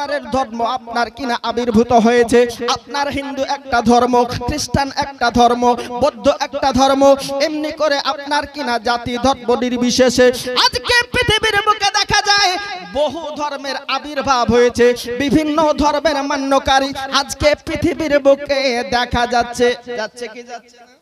প্রকারের ধর্ম আপনার কিনা আবির্ভূত হয়েছে। আপনার হিন্দু একটা ধর্ম, খ্রিস্টান একটা ধর্ম, বৌদ্ধ একটা ধর্ম, এমনি করে আপনার কিনা জাতি ধর্ম নির্বিশেষে আজকে পৃথিবীর বুকে দেখা যায় বহু ধর্মের আবির্ভাব হয়েছে, বিভিন্ন ধর্মের মান্যকারী আজকে পৃথিবীর বুকে দেখা যাচ্ছে। যাচ্ছে কি যাচ্ছে না?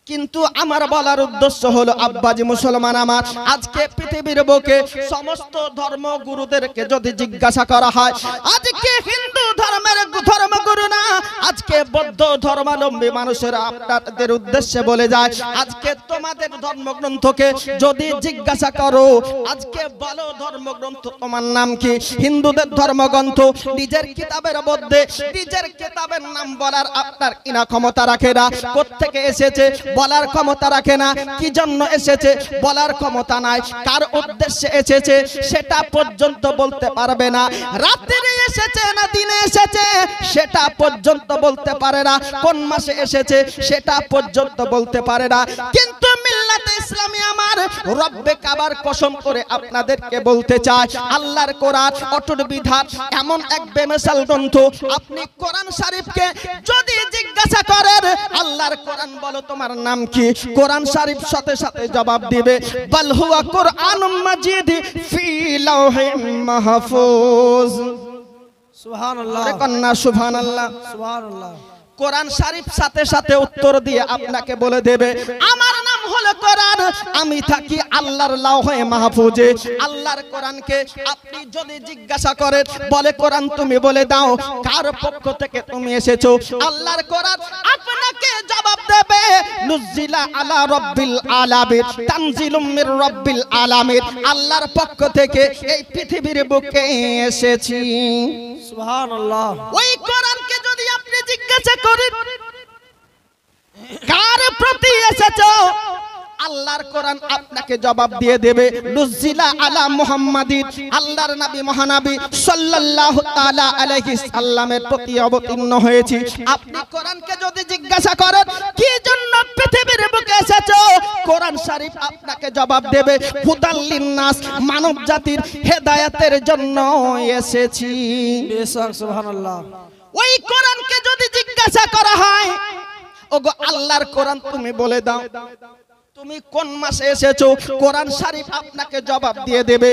কিন্তু আমার বলার উদ্দেশ্য হলো আব্বাজি মুসলমান আমার, আজকে পৃথিবীর বুকে সমস্ত ধর্মগুরুদেরকে যদি জিজ্ঞাসা করা হয়, আজকে হিন্দু ধর্মের ধর্মগুরু না, আজকে বৌদ্ধ ধর্মাবলম্বী মানুষেরা আপনাদের উদ্দেশ্যে বলে যায়, আজকে তোমাদের ধর্মগ্রন্থকে যদি জিজ্ঞাসা করো, আজকে বলো ধর্মগ্রন্থ তোমার নাম কি? হিন্দুদের ধর্মগ্রন্থ নিজের কিতাবের মধ্যে নিজের কিতাবের নাম বলার আপনার কিনা ক্ষমতা রাখে না। কোত্থেকে এসেছে বলার ক্ষমতা রাখে না, কি জন্য এসেছে বলার ক্ষমতা নাই, কার উদ্দেশ্যে এসেছে সেটা পর্যন্ত বলতে পারবে না, রাত্রে এসেছে না দিনে এসেছে সেটা পর্যন্ত বলতে পারে না, কোন মাসে এসেছে সেটা পর্যন্ত বলতে পারে না। কিন্তু মিল্লাতে ইসলামী আমার রব্বে কাবার কসম করে আপনাদেরকে বলতে চাই, আল্লাহর কোরআন অটুট বিধান এমন এক বেমিসাল গ্রন্থ, আপনি কোরআন শরীফকে যদি জিজ্ঞাসা করেন আল্লাহর কোরআন বলো তোমার নাম কি, কোরআন শরীফ সাথে সাথে জবাব দিবে বাল হুয়া কুরআনুম মাজিদ ফি লাওহিম মাহফুজ। সুবহানাল্লাহ, কন্না সুবহানাল্লাহ, সুবহানাল্লাহ। কোরআন শরীফ সাথে সাথে উত্তর দিয়ে আপনাকে বলে দেবে আমার নাম হলো কোরআন, আমি থাকি আল্লাহর লাওহে মাহফুজে। আল্লাহর কোরআনকে আপনি যদি জিজ্ঞাসা করেন বলে কোরআন তুমি বলে দাও কার পক্ষ থেকে তুমি এসেছো, আল্লাহর কোরআন আপনাকে জবাব দেবে নুজিলা আলা রাব্বিল আলামিন তানজিলুম মির রাব্বিল আলামিন, আল্লাহর পক্ষ থেকে এই পৃথিবীর বুকে এসেছি। সুবহানাল্লাহ। ওই কোরআনকে যদি আপনি জিজ্ঞাসা করেন কার প্রতি এসেছো, আল্লাহর কোরআন আপনাকে জবাব দিয়ে দেবে নুজিলা আলা মুহাম্মাদিন, আল্লাহর নবী মহানবী সাল্লাল্লাহু তাআলা আলাইহি সাল্লামের প্রতি অবতীর্ণ হয়েছে। আপনি কোরআনকে যদি জিজ্ঞাসা করেন কি জন্য পৃথিবীর বুকে এসেছো, কোরআন শরীফ আপনাকে জবাব দেবে হুদাল নাস, মানব জাতির হেদায়েতের জন্য এসেছি। সুবহানাল্লাহ। ওই কোরআনকে যদি জিজ্ঞাসা করা হয় ওগো আল্লাহর কোরআন তুমি বলে দাও তুমি কোন মাসে এসেছো, কোরআন শরীফ আপনাকে জবাব দিয়ে দেবে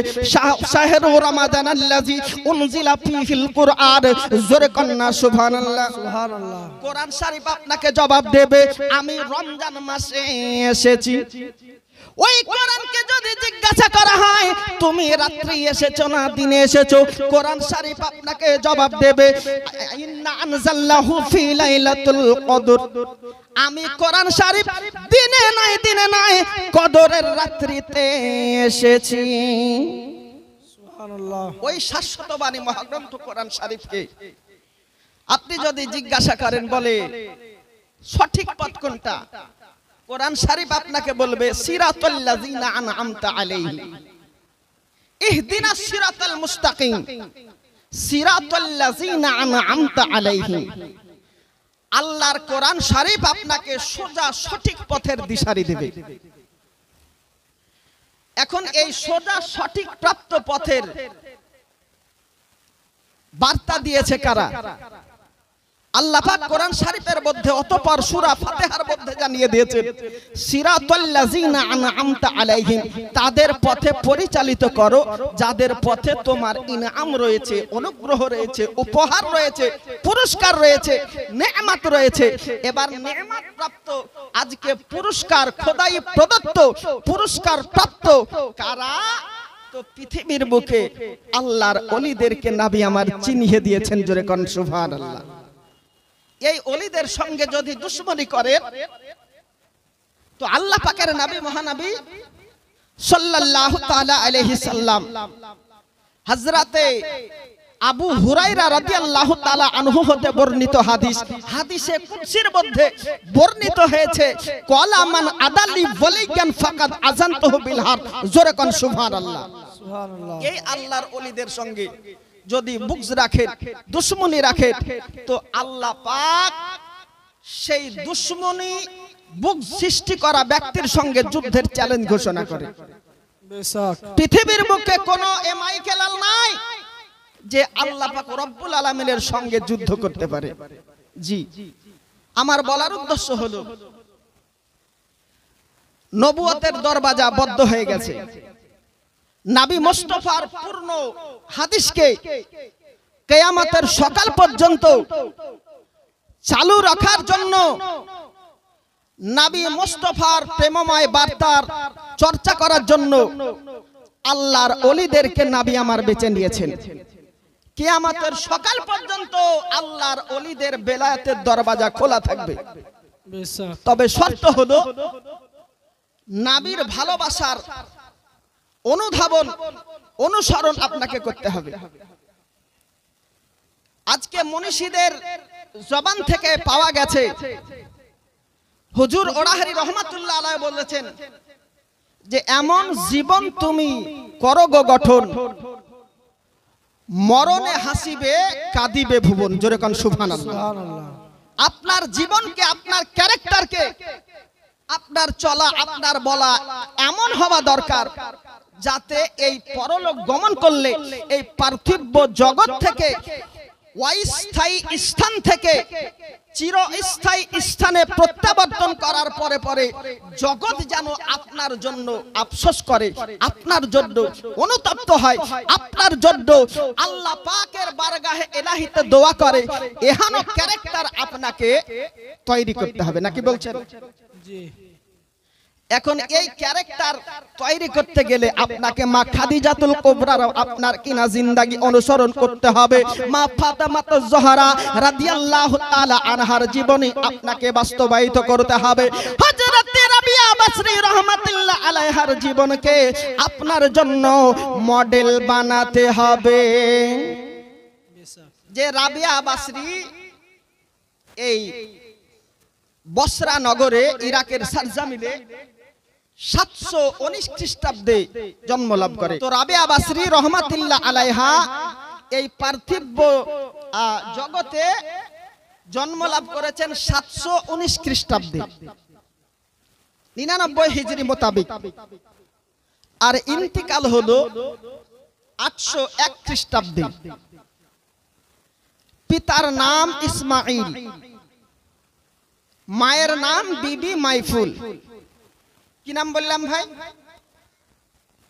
শাহরু রমাদান আল্লাযী উনজিলা ফীহিল কুরআন। জোরে কন্না সুবহানাল্লাহ, সুবহানাল্লাহ। কোরআন শরীফ আপনাকে জবাব দেবে আমি রমজান মাসে এসেছি। ওই কোরআনকে যদি জিজ্ঞাসা করা হয় তুমি রাত্রি এসেছো না দিনে এসেছো, কোরআন শরীফ আপনাকে জবাব দেবে ইন্না আনজালনাহু ফি লাইলাতুল কদর, আমি কোরআন শরীফ দিনে নাই কদরের রাত্রিতে এসেছি। সুবহানাল্লাহ। ওই শাশ্বত বাণী মহাগ্রন্থ কোরআন শরীফকে আপনি যদি জিজ্ঞাসা করেন বলে সঠিক পথ কোনটা, কোরআন শরীফ আপনাকে বলবে সিরাতাল লাযিনা আনআমতা আলাইহিম ইহদিনাস সিরাতাল মুস্তাকিম সিরাতাল লাযিনা আনআমতা আলাইহিম। আল্লাহর কোরআন শরীফ আপনাকে সোজা সঠিক পথের দিশারি দেবে। এখন এই সোজা সঠিক প্রাপ্ত পথের বার্তা দিয়েছে কারা? আল্লাহ পাক কোরআন শরীফের মধ্যে অতঃপর সূরা ফাতিহার মধ্যে জানিয়ে দিয়েছেন সিরাতাল লাযিনা আনআমতা আলাইহিম, তাদের পথে পরিচালিত করো যাদের পথে তোমার ইনআম রয়েছে, অনুগ্রহ রয়েছে, উপহার রয়েছে, পুরস্কার রয়েছে, নেয়ামত রয়েছে। এবার নেয়ামত প্রাপ্ত আজকে পুরস্কার খোদাই প্রদত্ত পুরস্কার প্রাপ্ত কারা? তো পৃথিবীর বুকে আল্লাহর ওলিদেরকে নবী আমার চিনিয়ে দিয়েছেন। জোরে কোন সুবহানাল্লাহ। এই ওলিদের সঙ্গে যদি দুশমনি করেন তো আল্লাহ পাকের নবী মহানবী সাল্লাল্লাহু তাআলা আলাইহি সাল্লাম হযরতে আবু হুরায়রা রাদিয়াল্লাহু তাআলা আনহু হতে বর্ণিত হাদিস, হাদিসে কুদসির মধ্যে বর্ণিত হয়েছে ক্বালা মান আদালি ওয়ালিয়ান ফাকাদ আযানতুহু বিল হার। জোরে কোন সুবহানাল্লাহ, সুবহানাল্লাহ। এই আল্লাহর ওলিদের সঙ্গে যদি বুগজ রাখেন, দুশমনি রাখেন, তো আল্লাহ পাক সেই দুশমনি বুগজ সৃষ্টি করা ব্যক্তির সঙ্গে যুদ্ধের চ্যালেঞ্জ ঘোষণা করে। পৃথিবীর বুকে কোনো এমআই খেলাল নাই যে আল্লাহ পাক রব্বুল আলামিনের সঙ্গে যুদ্ধ করতে পারে। জি, আমার বলার উদ্দেশ্য হলো নবুয়তের দরওয়াজা বদ্ধ হয়ে গেছে। নবী মুস্তাফার পূর্ণ হাদিসকে কিয়ামতের সকাল পর্যন্ত চালু রাখার জন্য নবী মুস্তাফার প্রেমময় বার্তার চর্চা করার জন্য আল্লাহর ওলিদেরকে নবী আমার বেছে নিয়েছেন। কিয়ামতের সকাল পর্যন্ত আল্লাহর ওলিদের বেলায়েতের দরওয়াজা খোলা থাকবে। তবে শর্ত হলো নবীর ভালোবাসার অনুধাবন অনুসরণ আপনাকে করতে হবে। আজকে মনীষীদের জবান থেকে পাওয়া গেছে, হুজুর ওরাহারি রহমাতুল্লাহ আলাইহি বলেছেন যে এমন জীবন তুমি করো গো গঠন, মরণে হাসিবে কাঁদিবে ভুবন। জোরে কোন সুবহানাল্লাহ। আপনার জীবনকে, আপনার ক্যারেক্টারকে, আপনার চলা, আপনার বলা এমন হওয়া দরকার যাতে এই পরলোক গমন করলে এই পার্থিব জগৎ থেকে, অস্থায়ী স্থান থেকে চিরস্থায়ী স্থানে প্রত্যাবর্তন করার পরে পরে জগৎ যেন আপনার জন্য আফসোস করে, আপনার জন্য অনুতপ্ত হয়, আপনার জন্য আল্লাহ পাকের বারগাহে ইলাহিতে দোয়া করে। এহেন ক্যারেক্টার আপনাকে তৈরি করতে হবে, নাকি বলছেন? জি। এখন এই ক্যারেক্টার তৈরি করতে গেলে আপনাকে মা খাদিজাতুল কুবরার আপনার কিনা জিন্দেগি অনুসরণ করতে হবে। মা ফাতেমাতুজ জোহরা রাদিয়াল্লাহু তাআলা আনহার জীবনী আপনাকে বাস্তবায়িত করতে হবে। হযরত রাবিয়া বাসরি রাহমাতুল্লাহ আলাইহার জীবনকে আপনার জন্য মডেল বানাতে হবে। যে রাবিয়া বাসরি এই বসরা নগরে ইরাকের সারজামিনে 719 খ্রিস্টাব্দে জন্ম লাভ করে। তো রাবিয়া বাসরি রহমাতুল্লাহ আলাইহা এই পার্থিব জগতে জন্ম লাভ করেছেন 719 খ্রিস্টাব্দে, 99 হিজরি মোতাবেক। আর ইন্তিকাল হলো 801 খ্রিস্টাব্দে। পিতার নাম ইসমাইল, মায়ের নাম বিবি মাইফুল। কি নাম বললাম ভাই?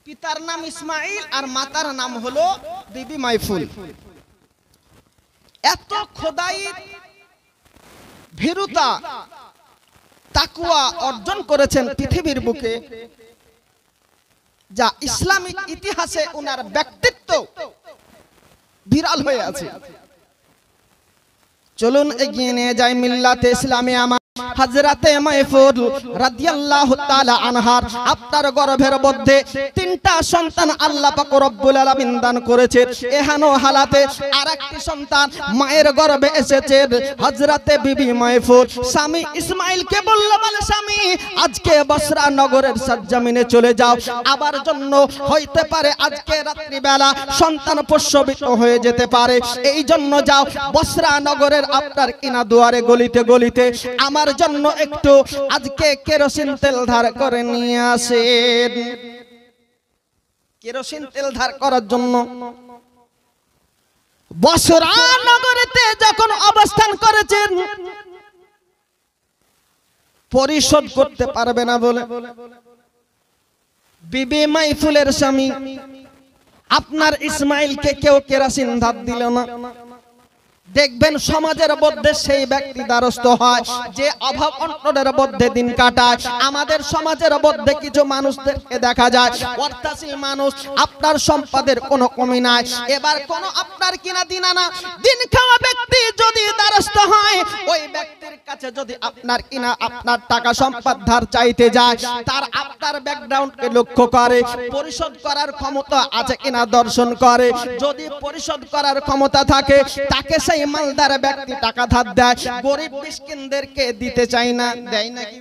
পিতার নাম ইসমাইল আর মাতার নাম হলো বিবি মাইফুল। এত খোদাই ভীরুতা তাকওয়া অর্জন করেছেন পৃথিবীর বুকে, যা ইসলামিক ইতিহাসে ওনার ব্যক্তিত্ব বিরল হয়ে আছে। চলুন এগিয়ে নিয়ে যাই মিল্লাতে ইসলামে আমার হযরতে মাইফুল রাদিয়াল্লাহু তাআলা আনহার আপনার গর্ভের মধ্যে 3টা সন্তান আল্লাহ পাক রব্বুল আলামিন দান করেছে। এহানো হালাতে আরেকটি সন্তান মায়ের গর্ভে এসেছে হযরতে বিবি মাইফুল। স্বামী ইসমাইলকে বলল, বলে স্বামী আজকে বসরা নগরের সরজমিনে চলে যাও, আবার জন্য হইতে পারে আজকে রাত্রি বেলা সন্তান প্রসবিত হয়ে যেতে পারে, এই জন্য যাও বসরা নগরের আপনার কিনা দুয়ারে গলিতে গলিতে আমার জন্য একটু আজকে কেরোসিন তেল ধার করে নিয়ে আসেন। কেরোসিন তেল ধার করার জন্য বসরা নগরীতে যখন অবস্থান করেছেন, পরিশোধ করতে পারবে না বলে বিবি মাইফুলের স্বামী আপনার ইসমাইলকে কেউ কেরোসিন ধার দিল না। দেখবেন সমাজের মধ্যে সেই ব্যক্তি দ্বারস্থ হয় যে অভাব অনটনের মধ্যে দিন কাটায়। আমাদের সমাজের মধ্যে কিছু মানুষদেরকে দেখা যায় অর্থাশীল মানুষ, আপনার সম্পদের কোনো কমি নাই। এবার কোন আপনার কিনা দিন খাওয়া ব্যক্তি যদি দ্বারস্থ হয়, ওই ব্যক্তির কাছে যদি আপনার কিনা আপনার টাকা সম্পদ ধার চাইতে যায়, তার আপনার ব্যাকগ্রাউন্ডকে লক্ষ্য করে পরিশোধ করার ক্ষমতা আছে কিনা দর্শন করে। যদি পরিশোধ করার ক্ষমতা থাকে তাকে সেই মালদার ব্যক্তি টাকা ধার দেয়, গরিব মিসকিনদেরকে দিতে চায় না। দেয় নাকি?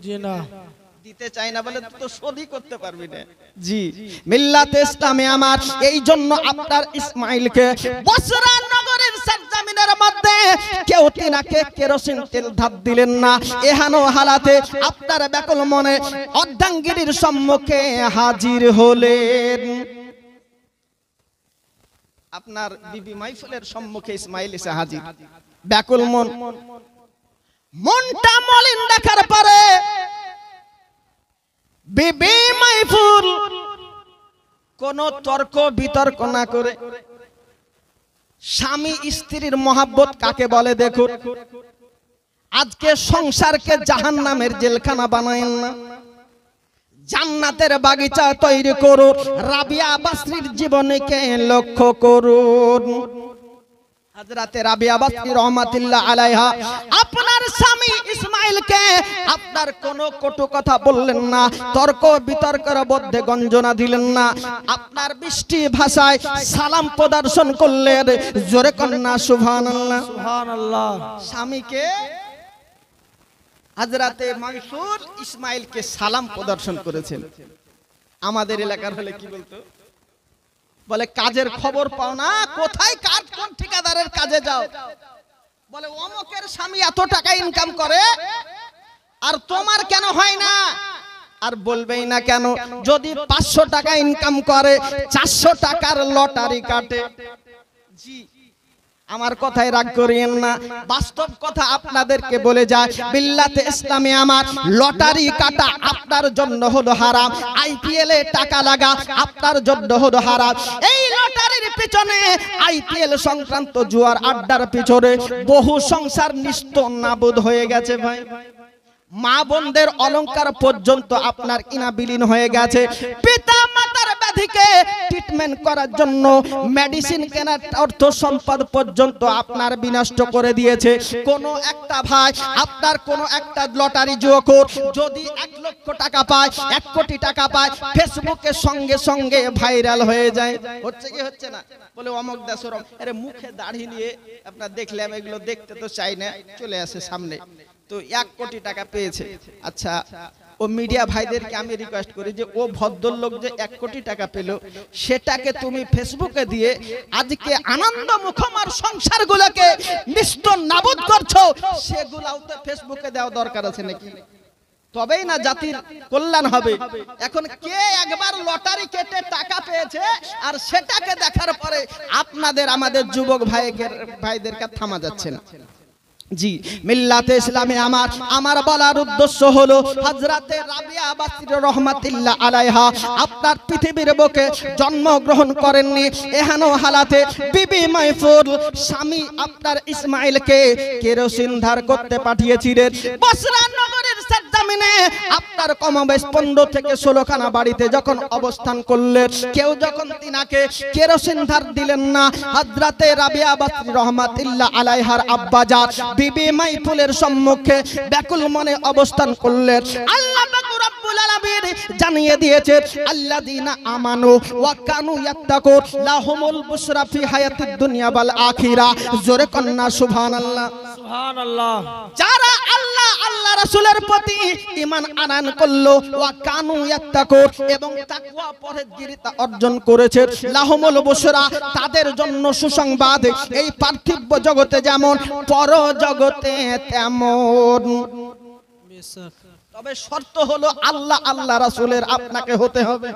জি না, দিতে চায় না বলে তো শোধই করতে পারবি না। জি, মিল্লাতে ইসলামে আমার এই জন্য আপনার ইসমাইলকে বসরা নগরের সরজমিনের মধ্যে কেউ তিনাকে কেরোসিন তেল ধার দিলেন না। এহানো হালাতে আপনার ব্যাকুল মনে অর্ধাঙ্গিনীর সম্মুখে হাজির হলেন। আপনার বিবি মাইফুলের সম্মুখে ইসমাইল এসে হাজির, ব্যাকুল মন, মনটা মলিন দেখার পরে বিবি মাইফুল কোন তর্ক বিতর্ক না করে, স্বামী স্ত্রীর মহাব্বত কাকে বলে দেখুন। আজকে সংসারকে জাহান্নামের জেলখানা বানায়েন না, জান্নাতের বাগিচা তৈরি করুন। রাবিয়া বাসরীর জীবনীকে লক্ষ্য করুন। হযরতে রাবিয়া বাসরী রাহমাতুল্লাহ আলাইহা আপনার স্বামী ইসমাইলকে আপনার কোনো কটু কথা বললেন না, তর্ক বিতর্কের মধ্যে গঞ্জনা দিলেন না, আপনার বৃষ্টি ভাষায় সালাম প্রদর্শন করলেন। জোরে কন্না সুবহানাল্লাহ, সুবহানাল্লাহ। স্বামীকে হযরতে মানসুর ইসমাইলকে সালাম প্রদর্শন করেছেন। আমাদের এলাকার হলে কি বলতো, বলে কাজের খবর পাও না, কোথায় কাজ, কোন ঠিকাদারের কাজে যাও, বলে অমুকের স্বামী এত টাকা ইনকাম করে আর তোমার কেন হয় না। আর বলবেই না কেন, যদি 500 টাকা ইনকাম করে 400 টাকার লটারি কাটে। জি, আমার কথায় রাগ করিয়েন না, বাস্তব কথা আপনাদেরকে বলে যায়। বিল্লাতে ইসলামে আমার লটারি কাটা আপনার জন্য হলো হারাম, আইপিএল এ টাকা লাগা আপনার জন্য হলো হারাম। এই লটারির পিছনে, আইপিএল সংক্রান্ত জুয়ার আড্ডার পিছনে বহু সংসার নিস্ত নাবুদ হয়ে গেছে ভাই। মা বোনদের অলংকার পর্যন্ত আপনার কিনা বিলীন হয়ে গেছে। পিতা মাতার ব্যাধিকে ট্রিটমেন্ট করার জন্য মেডিসিন কেনার অর্থ সম্পদ পর্যন্ত আপনার বিনষ্ট করে দিয়েছে। কোন একটা ভাই আপনার কোন একটা লটারি জুয়াখোর যদি 1 লক্ষ টাকা পায়, 1 কোটি টাকা পায়, ফেসবুকে সঙ্গে সঙ্গে ভাইরাল হয়ে যায়। হচ্ছে কি হচ্ছে না, বলে অমক দাসরম, আরে মুখে দাড়ি নিয়ে আপনার দেখলাম, এগুলো দেখতে তো চাই না, চলে আসে সামনে, তো 1 কোটি টাকা পেয়েছে। আচ্ছা, ও মিডিয়া ভাইদেরকে আমি রিকোয়েস্ট করি যে ও ভদ্রলোক যে 1 কোটি টাকা পেল, সেটাকে তুমি ফেসবুকে দিয়ে আজকে আনন্দ মুখমার সংসারগুলোকে নিস্ত নাবুদ করছো, সেগুলাও তো ফেসবুকে দেওয়া দরকার আছে নাকি? তবেই না জাতির কল্যাণ হবে। এখন কে একবার লটারি কেটে টাকা পেয়েছে আর সেটাকে দেখার পরে আপনাদের আমাদের যুবক ভাইদেরকে থামা যাচ্ছে না। জি, মিল্লাতে ইসলামে আমার বলার উদ্দেশ্য হলো হযরতে রাবিয়া বাসরী রাহমাতুল্লাহ আলাইহা আপনার পৃথিবীর বুকে জন্মগ্রহণ করেননি। এহেন হালাতে বিবি মাইফুল স্বামী আপনার ইসমাইলকে কেরোসিন ধার করতে পাঠিয়েছিলেন। বসরা নগরের সরজমিনে আপনার কমবেশ 15 থেকে 16 খানা বাড়িতে যখন অবস্থান করলেন, কেউ যখন তিনাকে কেরোসিন ধার দিলেন না, হযরতে রাবিয়া বাসরী রাহমাতুল্লাহ আলাইহার আব্বাজান বিবি মাইফুলের সম্মুখে ব্যাকুল মনে অবস্থান করলেন। আল্লাহ পাক রব্বুল আলামিন জানিয়ে দিয়েছে, আল্লাযীনা আমানু ওয়া কানু ইয়াত্তাকুন লাহুমুল বুশরা ফি হায়াতিদ দুনিয়া ওয়াল আখিরা। জোরে কন্না সুবহানাল্লাহ, সুবহানাল্লাহ। যারা আল্লাহ রাসূলের প্রতি ঈমান আনয়ন করলো, ওয়া কানু ইয়াত্তাকুন এবং তাকওয়া পরহেজগারিতা অর্জন করেছে, লাহুমুল বুশরা তাদের জন্য সুসংবাদ। এই পার্থিব জগতে যেমন, পর জগতে তেমন। তবে শর্ত হলো আল্লাহ রাসূলের আপনাকে হতে হবে।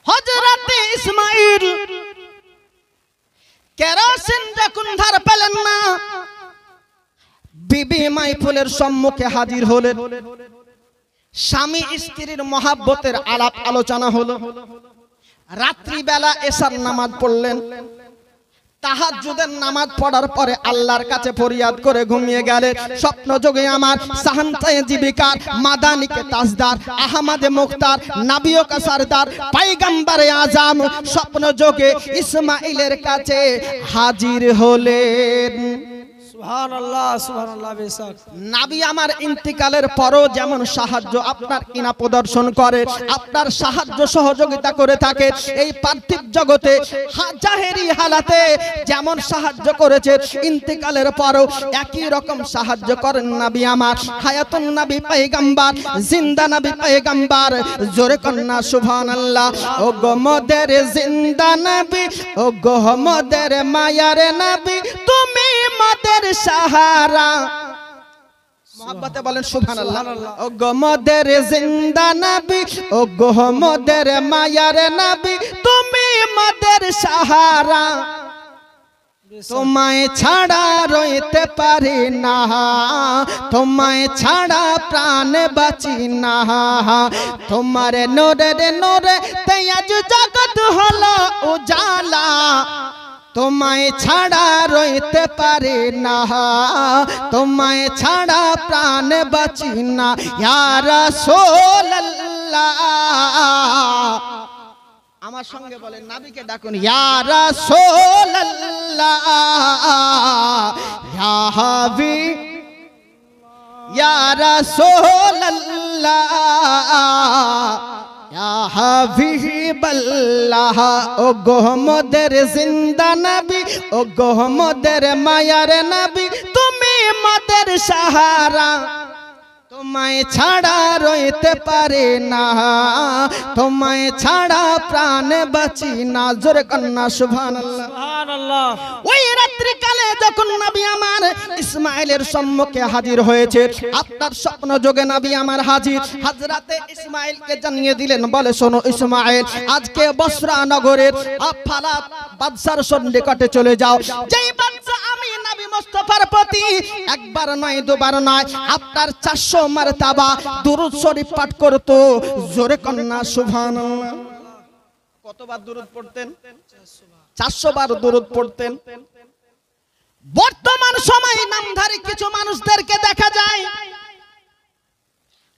হযরতে ইসমাইল কেরোসিন যখন ধার পেলেন না, বিবি মাইফুলের সম্মুখে হাজির হলেন। স্বামী স্ত্রীর মহাব্বতের আলাপ আলোচনা হলো। রাত্রি বেলা এশার নামাজ পড়লেন। তাহাজ্জুদের নামাজ পড়ার পরে আল্লাহর কাছে ফরিয়াদ করে ঘুমিয়ে গেলেন। স্বপ্ন যোগে আমার সাহানতায়ে জীবিকার মাদানিকে তাজদার আহমদে মুখতার নাবিও কা সরদার পয়গম্বরে আজম স্বপ্ন যোগে ইসমাইলের কাছে হাজির হলেন। সুবহানাল্লাহ, সুবহানাল্লাহ। বেশক নবী আমার ইন্তিকালের পরও যেমন সাহায্য আপনার কিনা প্রদর্শন করে, আপনার সাহায্য সহযোগিতা করে থাকে, এই পার্থিব জগতে জাহেরি হালাতে যেমন সাহায্য করেছে, ইন্তিকালের পরও একই রকম সাহায্য করেন নবী আমার। হায়াতুন নবী পয়গম্বর, জিন্দা নবী পয়গম্বর। জোরে কন্না সুবহানাল্লাহ। ও গো মোদের জিন্দা নবী, ও গো মোদের মায়ার নবী, তুমি মোদের সাহারা। মোহাব্বতে বলেন সুবহানাল্লাহ। ও গো মোদের জিন্দা নবী, ও গো মোদের মায়ার নবী, তুমি মাদের সাহারা, তোমায় ছাড়া রইতে পারি না, তোমায় ছাড়া প্রাণ বাঁচি না। তোমার নোরে নোরে তেজ জগৎ হলো উজালা, তোমায় ছাড়া রইতে পারি না, তোমায় ছাড়া প্রাণ বাঁচি না। ইয়া রাসূলুল্লাহ, আমার সঙ্গে বলেন, নবীকে ডাকুন, ইয়া রাসূলুল্লাহ, ইয়া হাবিব, ইয়া রাসূলুল্লাহ, ইয়া হাবিবাল্লাহ। ও গো মোদের জিন্দা নবী, ও গো মোদের মায়ার নবী, তুমি মোদের সাহারা, তোমায় ছাড়া রইতে পারে না, তোমায় ছাড়া প্রাণ বাঁচি না। জোরে কন্যা সুবহানাল্লাহ, সুবহানাল্লাহ। ওই রাত্রিকালে যখন নবী আমার ইসমাইলের সম্মুখে হাজির হয়েছে, আপনার স্বপ্ন যোগে নবী আমার হাজির, হযরতে ইসমাইলকে জানিয়ে দিলেন, বলে শোনো ইসমাইল, আজকে বসরা নগরের আফালা বাদশার সন্নিকটে চলে যাও। যেই বাদশা আমি নবী মুস্তাফার প্রতি একবার নয় দুবার নয় আপনার 400 মারতাবা দুরূদ শরীফ পাঠ করতো। জোরে কন্যা সুবহানাল্লাহ। কতবার দুরূদ পড়তেন? 400 বার দুরূদ পড়তেন। বর্তমান সময়ে নামধারী কিছু মানুষদেরকে দেখা যায়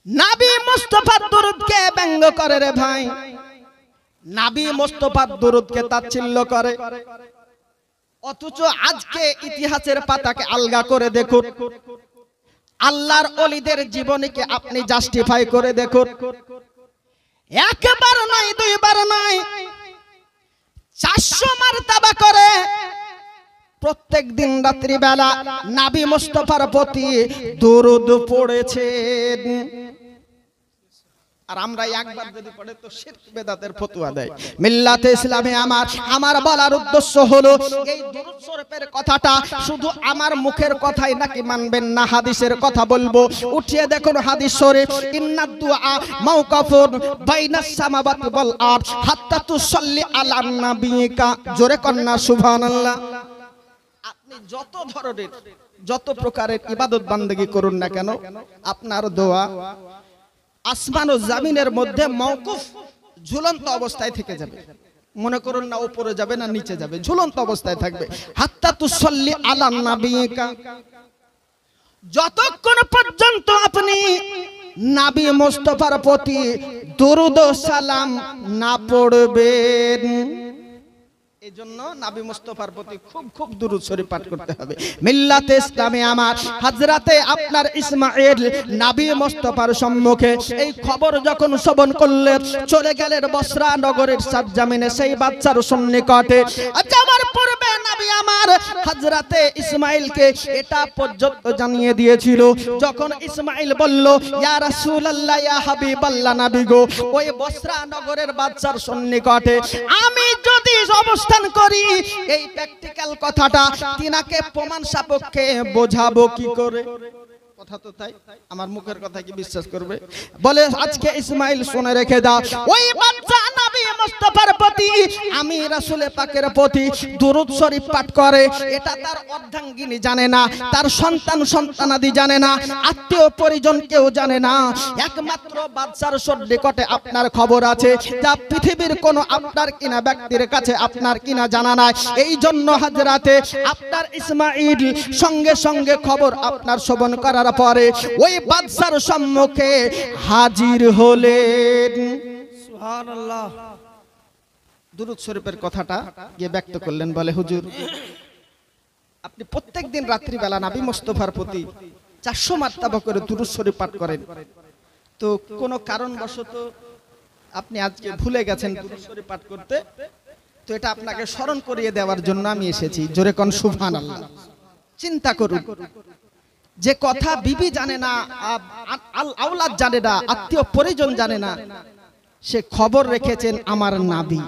নবী মুস্তাফার দুরূদকে ব্যঙ্গ করে। রে ভাই, নবী মুস্তাফার দুরূদকে তাচ্ছিল্য করে। অথচ আজকে ইতিহাসের পাতাকে আলগা করে দেখুন, আল্লাহর ওলিদের জীবনীকে আপনি জাস্টিফাই করে দেখুন। একবার নয় দুইবার নয় 400 মারতাবা করে প্রত্যেক দিন রাত্রি বেলা নবী মুস্তাফার প্রতি দুরূদ পড়েছেন। আর আমরা একবার যদি পড়ে তো শিরক বেদাতের ফতোয়া দেয়। মিল্লাতে ইসলামে আমার বলার উদ্দেশ্য হলো এই দুরূদ শরীফের কথাটা শুধু আমার মুখের কথাই নাকি মানবেন না, হাদিসের কথা বলবো। উঠিয়ে দেখুন হাদিস শরীফ, ইন্নাদ দুআ মাওকাফুন বাইনাস সামাওয়াতি ওয়াল আরদ হাত্তা তুসাল্লি আলা নাবিয়িকা। জোরে কন্না সুবহানাল্লাহ। আপনি যত ধরনের যত প্রকারের ইবাদত বান্দেগী করুন না কেন, আপনার দোয়া আসমান ও জমিনের মধ্যে মওকুফ, ঝুলন্ত অবস্থায় থেকে যাবে। মনে করুন না উপরে যাবে না নিচে যাবে, ঝুলন্ত অবস্থায় থাকবে। হাত্তা তুসাল্লি আলা নাবিয়িকা, যতক্ষণ পর্যন্ত আপনি নবী মুস্তাফার প্রতি দুরূদ ও সালাম না পড়বেন। এজন্য নবী মুস্তাফার প্রতি খুব খুব দুরূদ শরীফ পাঠ করতে হবে। মিল্লাতে ইসলামে হযরতে আপনার ইসমাঈল নবী মুস্তাফার সম্মুখে এই খবর যখন শ্রবণ করলেন, চলে গেলেন বসরা নগরের সাতজামিনে সেই বাদশার সন্নিকটে। যাওয়ার পূর্বে নবী আমার হযরতে ইসমাঈলকে এটা পর্যন্ত জানিয়ে দিয়েছিল। যখন ইসমাঈল বলল, ইয়া রাসূলুল্লাহ, ইয়া হাবিবাল্লাহ, নবী গো, ওই বসরা নগরের বাদশার সন্নিকটে আমি যদি অবস্থান করি, এই প্র্যাকটিক্যাল কথাটা তিনাকে প্রমাণ সাপেক্ষে বোঝাবো কি করে? কথা তো তাই, আমার মুখের কথা কি বিশ্বাস করবে? বলে আজকে ইসমাঈল শুনে রেখে দাও, ওই বাদশা নবী মুস্তাফার প্রতি আমি রাসূল পাকের প্রতি দুরূদ শরীফ পাঠ করে, এটা তার অর্ধাঙ্গিনী জানে না, তার সন্তান সন্তানাদি জানে না, আত্মীয় পরিজন কেউ জানে না। একমাত্র বাদশার সন্নিকটে আপনার খবর আছে, যা পৃথিবীর কোনো আপনার কিনা ব্যক্তির কাছে আপনার কিনা জানা নাই। এই জন্য হযরতে আপনার ইসমাঈল সঙ্গে সঙ্গে খবর আপনার শ্রবণ করার পরে ওই বাদশার সম্মুখে হাজির হলেন। সুবহানাল্লাহ। দুরূদ শরীফের কথাটা গিয়ে ব্যক্ত করলেন। বলে হুজুর, আপনি প্রত্যেকদিন রাত্রি বেলা নবী মুস্তাফার প্রতি 400 মারতাবা করে দুরূদ শরীফ পাঠ করেন, তো কোনো কারণবশত আপনি আজকে ভুলে গেছেন দুরূদ শরীফ পাঠ করতে, তো এটা আপনাকে স্মরণ করিয়ে দেওয়ার জন্য আমি এসেছি। জোরে কোন সুবহানাল্লাহ। চিন্তা করুন, যে কথা বিবি জানে না, আওলাদ জানে না, আত্মীয় পরিজন জানে না, সে খবর রেখেছেন আমার নবী।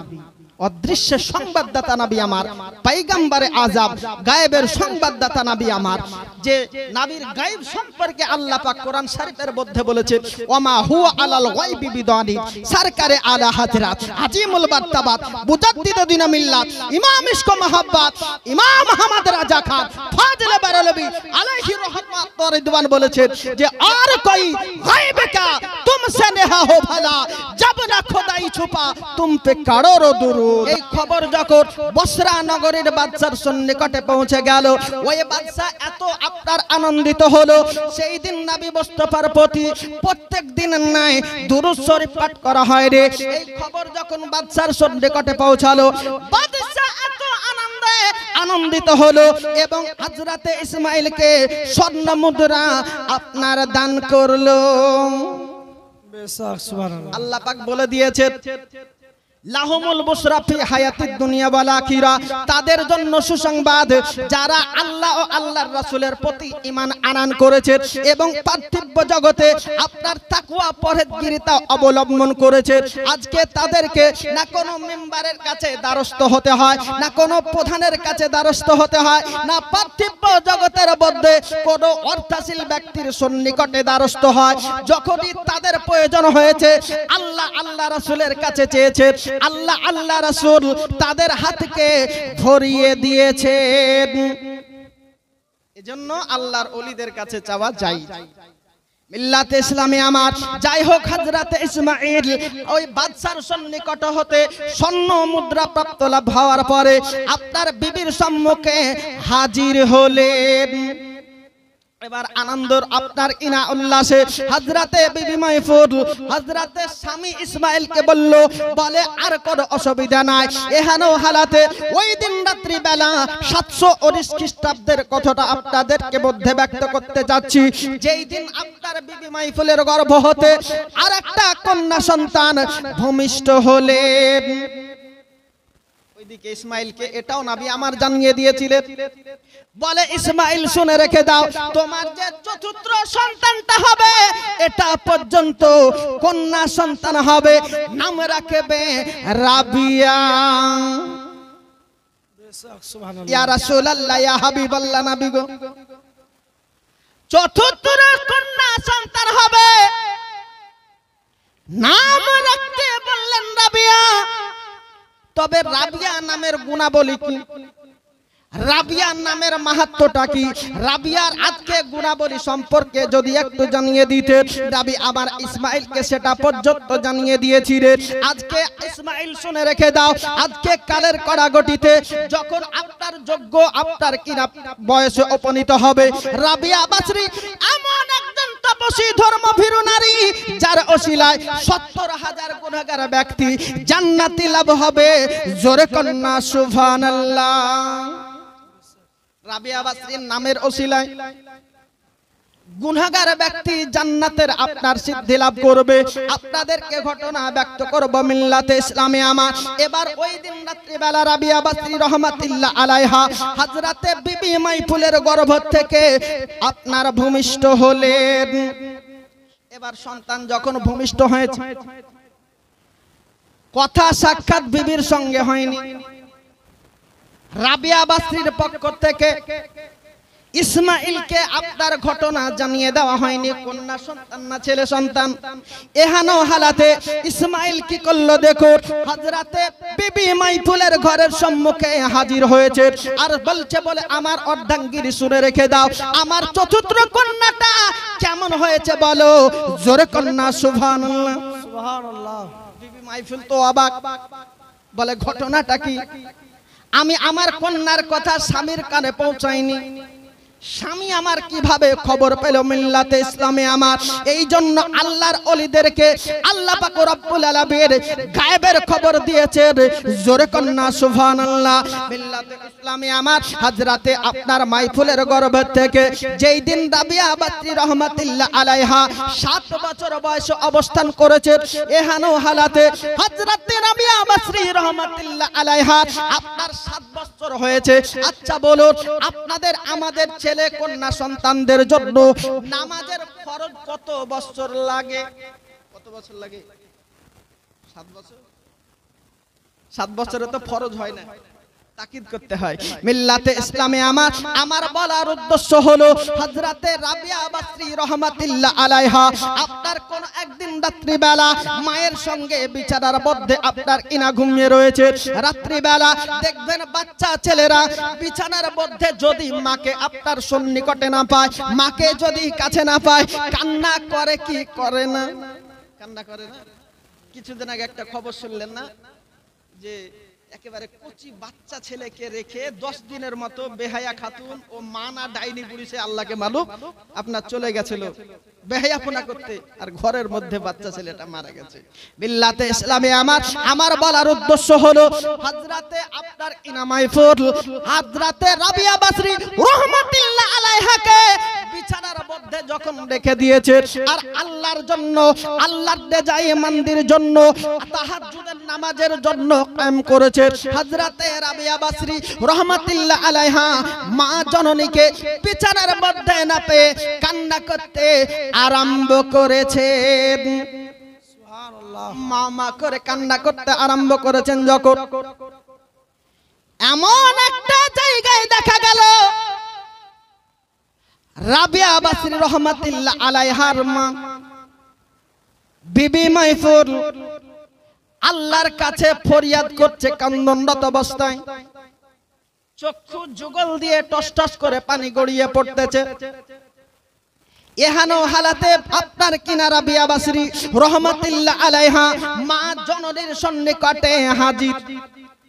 অদৃশ্যের সংবাদদাতা নবী আমার, পয়গম্বরে আযম, গায়েবের সংবাদদাতা নবী আমার, যে নবীর গায়েব সম্পর্কে আল্লাহ পাক কোরআন শরীফের মধ্যে বলেছে ওমা হুয়া আলাল গায়বি বিদানি, সরকারে আলা হযরত আজিমুল মারতাবাত মুজাদ্দিদ দ্বীন মিল্লাত ইমাম ইশক মোহাব্বত ইমাম আহমদ রাজা খান ফাজিল বারেলভী আলাইহি রহমাত ওয়া রিদওয়ান বলেছেন যে আর কোই গায়ব কা তুমসে নেহা হো ভলা জব না খোদাই ছুপা তুম পে কারোরো দুরুদ। এই খবর যখন বসরা নগরীর বাদশার সন্নিকটে পৌঁছে গেল, ওই বাদশা এত আপনার আনন্দিত হলো, সেই দিন নবী মুস্তাফার প্রতি প্রত্যেক দিন নাই দুরূদ শরীফ পাঠ করা হয় রে। এই খবর যখন বাদশার সন্নিকটে পৌঁছালো, বাদশা এত আনন্দিত হলো এবং হযরতে ইসমাঈলকে স্বর্ণ মুদ্রা আপনার দান করলো। আল্লাহ পাক বলে দিয়েছেন লাহুমুল বুশরা ফি হায়াতিদ দুনিয়া ওয়াল আখিরা, তাদের জন্য সুসংবাদ যারা আল্লাহ ও আল্লাহর রাসূলের প্রতি ঈমান আনয়ন করেছে এবং পার্থিব জগতে আপনার তাকওয়া পরহেজগারিতা অবলম্বন করেছে। আজকে তাদেরকে না কোনো মেম্বারের কাছে দ্বারস্থ হতে হয়, না কোনো প্রধানের কাছে দ্বারস্থ হতে হয়, না পার্থিব জগতের মধ্যে কোনো অর্থশীল ব্যক্তির সন্নিকটে দ্বারস্থ হয়। যখনই তাদের প্রয়োজন হয়েছে আল্লাহ রাসূলের কাছে চেয়েছে, আল্লাহ রাসূল তাদের হাতকে ভরিয়ে দিয়েছেন। এজন্য আল্লাহর ওলিদের কাছে চাওয়া যায়। মিল্লাতে ইসলামে আমার যাই হোক, হযরতে ইসমাঈল ওই বাদশার সন্নিকট হতে স্বর্ণ মুদ্রা প্রাপ্ত লাভ হওয়ার পরে আপনার বিবির সম্মুখে হাজির হলেন। এবার আনন্দর আপনার ইনা উল্লাসে হযরতে বিবি মাইফুর হযরতে স্বামী ইসমাঈলকে বলে আর কোনো অসুবিধা নাই। এহানো হালাতে ওই দিন রাত্রি বেলা 719 খ্রিস্টাব্দের কথাটা আপনাদেরকে মধ্যে ব্যক্ত করতে যাচ্ছি, যেই দিন আপনার বিবি মাইফুলের গর্ভ হতে আর একটা কন্যা সন্তান ভূমিষ্ঠ হলেন। ওইদিকে ইসমাঈলকে এটাও নবী আমার জানিয়ে দিয়েছিলেন, বলে ইসমাঈল শুনে রেখে দাও, তোমার যে চতুর্থ সন্তানটা হবে এটা পর্যন্ত কন্যা সন্তান হবে, নাম রাখবে রাবিয়া। ইয়া রাসূলুল্লাহ ইয়া হাবিবাল্লাহ, নবী গো চতুর্থ কন্যা সন্তান হবে, নাম রাখতে বললেন রাবিয়া। তবে রাবিয়া নামের গুণাবলী কি, রাবিয়া নামের মাহাত্ম্যটা কি, রাবিয়ার আজকে গুণাবলী সম্পর্কে যদি একটু জানিয়ে দিতে, নবী আমার ইসমাঈলকে সেটা পর্যন্ত জানিয়ে দিয়েছিলেন। আজকে ইসমাঈল শুনে রেখে দাও, আজকে কালের কড়াগটিতে যখন আপনার যোগ্য আপনার কিনা বয়সে উপনীত হবে, রাবিয়া বাসরি এমন একজন তপস্বী ধর্মভীরু নারী যার ওসিলায় ৭০,০০০ গুনাহগার ব্যক্তি জান্নাতি লাভ হবে। জোরে কন্যা সুবহানাল্লাহ। রাবিয়া বাসরির নামের ওসিলায় গুনাহগার ব্যক্তি জান্নাতের আপনার সিদ্ধি লাভ করবে। আপনাদেরকে ঘটনা ব্যক্ত করব মিল্লাতে ইসলামে আমার। এবার ওই দিন রাত্রি বেলা রাবিয়া বাসরি রহমাতুল্লাহ আলাইহা হযরতে বিবি মাইফুলের গর্ভ থেকে আপনার ভূমিষ্ঠ হলেন। এবার সন্তান যখন ভূমিষ্ঠ হয়েছে, কথা সাক্ষাৎ বিবির সঙ্গে হয়নি। রাবিয়া বাসরির পক্ষ থেকে ইসমাঈলকে আপনার ঘটনা জানিয়ে দেওয়া হয়নি, কন্যা সন্তান না ছেলে সন্তান। এহানো হালাতে ইসমাঈল কি করলো দেখো, হযরতে বিবি মাইফুলের ঘরের সম্মুখে হাজির হয়েছে আর বলছে, বলে আমার অর্ধাঙ্গিনী শুনে রেখে দাও, আমার চতুর্থ কন্যাটা কেমন হয়েছে বলো। জোরে কন্যা সুবহানাল্লাহ সুবহানাল্লাহ। বিবি মাইফুল তো অবাক, বলে ঘটনাটা কি? আমি আমার কন্যার কথা স্বামীর কানে পৌঁছাইনি, স্বামী আমার কিভাবে খবর পেল? মিল্লাতে ইসলামে আমার এই জন্য আল্লাহর ওলিদেরকে আল্লাহ পাক রব্বুল আলামিন গায়েবের খবর দিয়েছে। জোরে কন্যা সুবহানাল্লাহ। মিল্লাতে ইসলামে আমার হযরতে আপনার মাইফুলের গর্ভ থেকে যেই দিন রাবিয়া বাসরি রহমাতুল্লাহ আলাইহা 7 বছর বয়সে অবস্থান করেছে, এহানো হালাতে হযরতে রাবিয়া বাসরি রহমাতুল্লাহ আলাইহা আপনার 7 বছর হয়েছে। আচ্ছা বলুন, আপনাদের আমাদের ছেলে কন্যা সন্তানদের জন্য নামাজের ফরজ কত বছর লাগে? কত বছর লাগে? 7 বছর। 7 বছরে তো ফরজ হয় না, তাকিদ করতে হয়। মিল্লাতে ইসলামে আমার বলার উদ্দেশ্য হলো হযরতে রাবিয়া বাসরি রাহমাতুল্লাহ আলাইহা আপনার কোন একদিন রাত্রি বেলা মায়ের সঙ্গে বিছানার মধ্যে আপনার কিনা ঘুমিয়ে রয়েছে। রাত্রি বেলা দেখবেন বাচ্চা ছেলেরা বিছানার মধ্যে যদি মাকে আপনার সন্নিকটে না পায়, মাকে যদি কাছে না পায়, কান্না করে কি করে না? কান্না করে না? কিছুদিন আগে একটা খবর শুনলেন না যে একেবারে কচি বাচ্চা ছেলেকে রেখে 10 দিনের মতো বেহায়া খাতুন ও মানা ডাইনি পুলিশে আল্লাহকে মালুম আপনার চলে গেছিল বেহায়াপনা করতে, আর ঘরের মধ্যে বাচ্চা ছেলেটা মারা গেছে। বিল্লাতে ইসলামে আমার বলার উদ্দেশ্য হলো হযরতে আপনার ইনামাইফুল হযরতে রাবিয়া বাসরি রাহমাতুল্লাহ আলাইহাকে বিছানার মধ্যে যখন রেখে দিয়েছে আর আল্লাহর জন্য, আল্লাহর রেজায়ে মন্দির জন্য, তাহাজ্জুদের নামাজের জন্য কায়েম করেছে হযরতে রাবিয়া বাসরি রাহমাতুল্লাহ আলাইহা মা জননীকে বিছানার মধ্যে না পেয়ে কান্না করতে আরম্ভ করেছেন। সুবহানাল্লাহ। মা করে কান্না করতে আরম্ভ করেছেন যখন, এমন একটা জায়গায় দেখা গেল রাবিয়া বাসরি রাহমাতুল্লাহ আলাইহার মা বিবি মাইফুর আল্লাহর কাছে ফরিয়াদ করছে কান্দনরত অবস্থায়, চক্ষু যুগল দিয়ে টস টস করে পানি গড়িয়ে পড়তেছে। এহানো হালাতে আপনার কিনা রাবিয়া বাসরি রাহমাতুল্লাহ আলাইহা মা জননীর সন্নিকটে হাজির।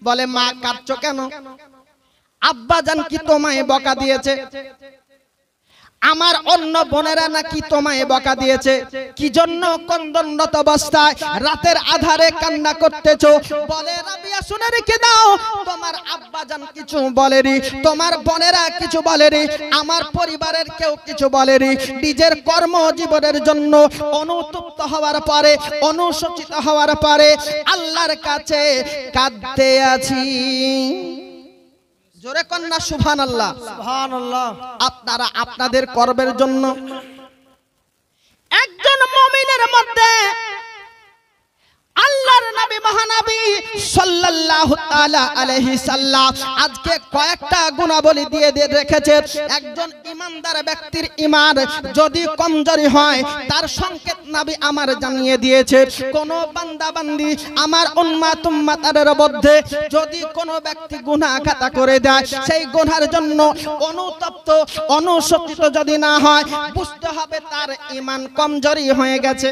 বলে, মা কাঁদছো কেন? আব্বা জান কি তোমায় বকা দিয়েছে? আমার অন্য বোনেরা নাকি তোমায় বকা দিয়েছে? কি জন্য কন্দনরত অবস্থায় রাতের আধারে কান্না করতেছো? বলে, রাবিয়া শুনে রেখে দাও, তোমার আব্বা জান কিছু বলেনি, তোমার বোনেরা কিছু বলেনি, আমার পরিবারের কেউ কিছু বলেনি। নিজের কর্মজীবনের জন্য অনুতপ্ত হওয়ার পরে, অনুশোচিত হওয়ার পরে আল্লাহর কাছে কাঁদতে আছি। জোরে কন্যা সুবহানাল্লাহ। সুবহানাল্লাহ। আপনারা আপনাদের কর্মের জন্য, একজন মুমিনের মধ্যে আল্লাহর নবী মহানবী সাল্লাল্লাহু তাআলা আলাইহি সাল্লাম আজকে কয়েকটা গুণাবলী দিয়ে রেখেছে। একজন ইমানদার ব্যক্তির ঈমান যদি কমজোরি হয় তার সংকেত নবী আমার জানিয়ে দিয়েছে। কোন বান্দা বান্দি আমার উম্মাত উম্মাতের মধ্যে যদি কোন ব্যক্তি গুনাহ খাতা করে দেয়, সেই গুনার জন্য অনুতপ্ত অনুশোচিত যদি না হয়, বুঝতে হবে তার ঈমান কমজোরি হয়ে গেছে।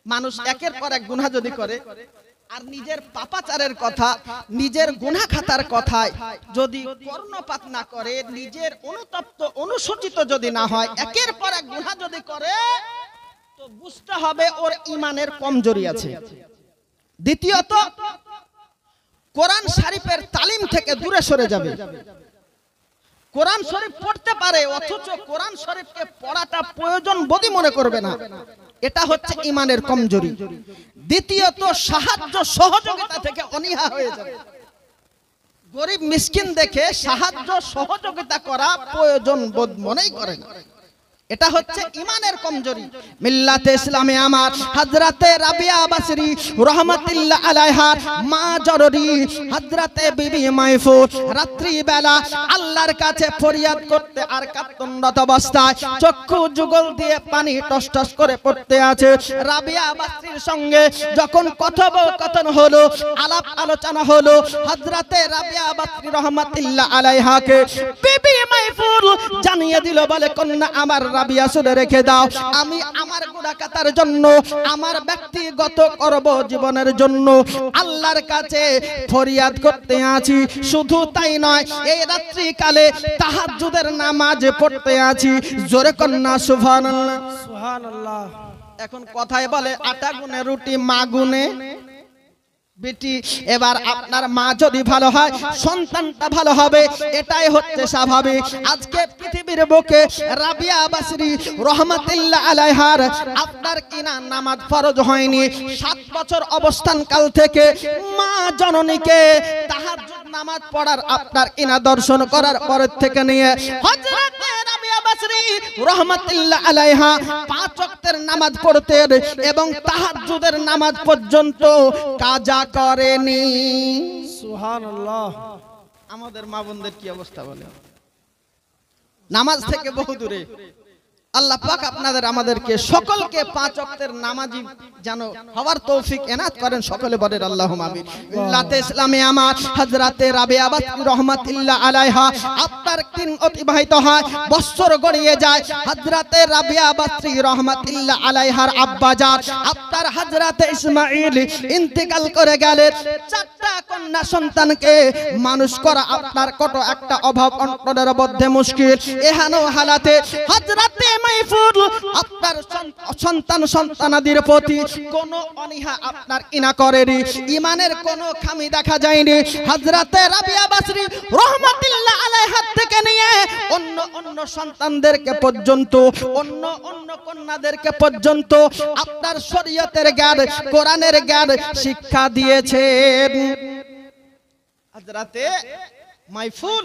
মানুষ একের পর এক গুনাহ যদি করে আর নিজের পাপাচারের কথা, নিজের গুনাহ খাতার কথায় যদি কর্ণপাত না করে, নিজের অনুতপ্ত অনুশোচিত যদি না হয়, একের পর এক গুনাহ যদি করে, তো বুঝতে হবে ওর ঈমানের কমজোরি আছে। দ্বিতীয়ত, কোরআন শরীফের তালিম থেকে দূরে সরে যাবে। কোরআন শরীফ পড়তে পারে অথচ কোরআন শরীফকে পড়াটা প্রয়োজন বোধ মনে করবে না, এটা হচ্ছে ঈমানের কমজোরি। দ্বিতীয়ত, সাহায্য সহযোগিতা থেকে অনীহা হয়ে যাবে। গরিব মিসকিন দেখে সাহায্য সহযোগিতা করা প্রয়োজন বোধ মনেই করে না, এটা হচ্ছে ঈমানের কমজোরি। মিল্লাতে ইসলামে আমার হযরতে রাবিয়া বাসরি রাহমাতুল্লাহ আলাইহা মা জননী হযরতে বিবি মাইফুর রাত্রি বেলা আল্লাহর কাছে ফরিয়াদ করতে আর কাতররত অবস্থায় চক্ষু যুগল দিয়ে পানি টস টস করে পড়তে আছে। রাবিয়া বাসরির সঙ্গে যখন কথোপকথন হলো, আলাপ আলোচনা হলো, হযরতে রাবিয়া বাসরি রাহমাতুল্লাহ আলাইহাকে বিবি মাইফুর জানিয়ে দিল, বলে, কন্যা আমার রাবিয়া শুনে রেখে দাও, আমি আমার গুনাহ খাতার জন্য, আমার ব্যক্তিগত কর্ম জীবনের জন্য আল্লাহর কাছে ফরিয়াদ করতে আছি। শুধু তাই নয়, এই রাত্রি কালে তাহাজ্জুদের নামাজ পড়তে আছি। জোরে কন্যা সুবহানাল্লাহ। সুবহানাল্লাহ। এখন কথায় বলে, আটা গুনে রুটি মা গুনে বেটি। এবার আপনার মা যদি ভালো হয়, সন্তানটা ভালো হবে, এটাই হচ্ছে স্বাভাবিক। আজকে পৃথিবীর বুকে রাবিয়া বাসরি রাহমাতুল্লাহ আলাইহার আপনার কিনা নামাজ ফরজ হয়নি। 7 বছর অবস্থান কাল থেকে মা জননীকে তাহাজ্জুদ নামাজ পড়ার আপনার কিনা দর্শন করার পর থেকে নিয়ে হযরত রাবিয়া বাসরি রাহমাতুল্লাহ আলাইহা 5 ওয়াক্তের নামাজ পড়তেন এবং তাহাজ্জুদের নামাজ পর্যন্ত কাজা করেনি। সুবহানাল্লাহ। আমাদের মা বোনদের কি অবস্থা বলে? নামাজ থেকে বহু দূরে। আল্লাহ পাক আপনাদের আমাদেরকে সকলকে 5 ওয়াক্তের নামাজি যেন হওয়ার তৌফিক এনায়েত করেন, সকলে বলেন আল্লাহুম্মা আমিন। মিল্লাতে ইসলামে আমার হযরতে রাবিয়া বাসরি রাহমাতুল্লাহ আলাইহা আপনার দিন অতিবাহিত হয়, বছর গড়িয়ে যায়। হযরতে রাবিয়া বাসরি রাহমাতুল্লাহ আলাইহার আব্বাজান আপনার হযরতে ইসমাঈল ইন্তেকাল করে গেলেন। 4টা কন্যা সন্তানকে মানুষ করা আপনার কত একটা অভাব অন্তরের মধ্যে মুশকিল। এহেন হালাতে হযরতে মাইফুর আপনার সন্তানাদির প্রতি কোনো অনীহা আপনার কিনা করেনি, ঈমানের কোনো খামি দেখা যায়নি। হযরতে রাবিয়া বাসরি রাহমাতুল্লাহ আলাইহা থেকে নিয়ে অন্য সন্তানদেরকে পর্যন্ত অন্য কন্যাদেরকে পর্যন্ত আপনার শরীয়তের জ্ঞান, কোরআনের জ্ঞান শিক্ষা দিয়েছেন। হযরতে মাইফুল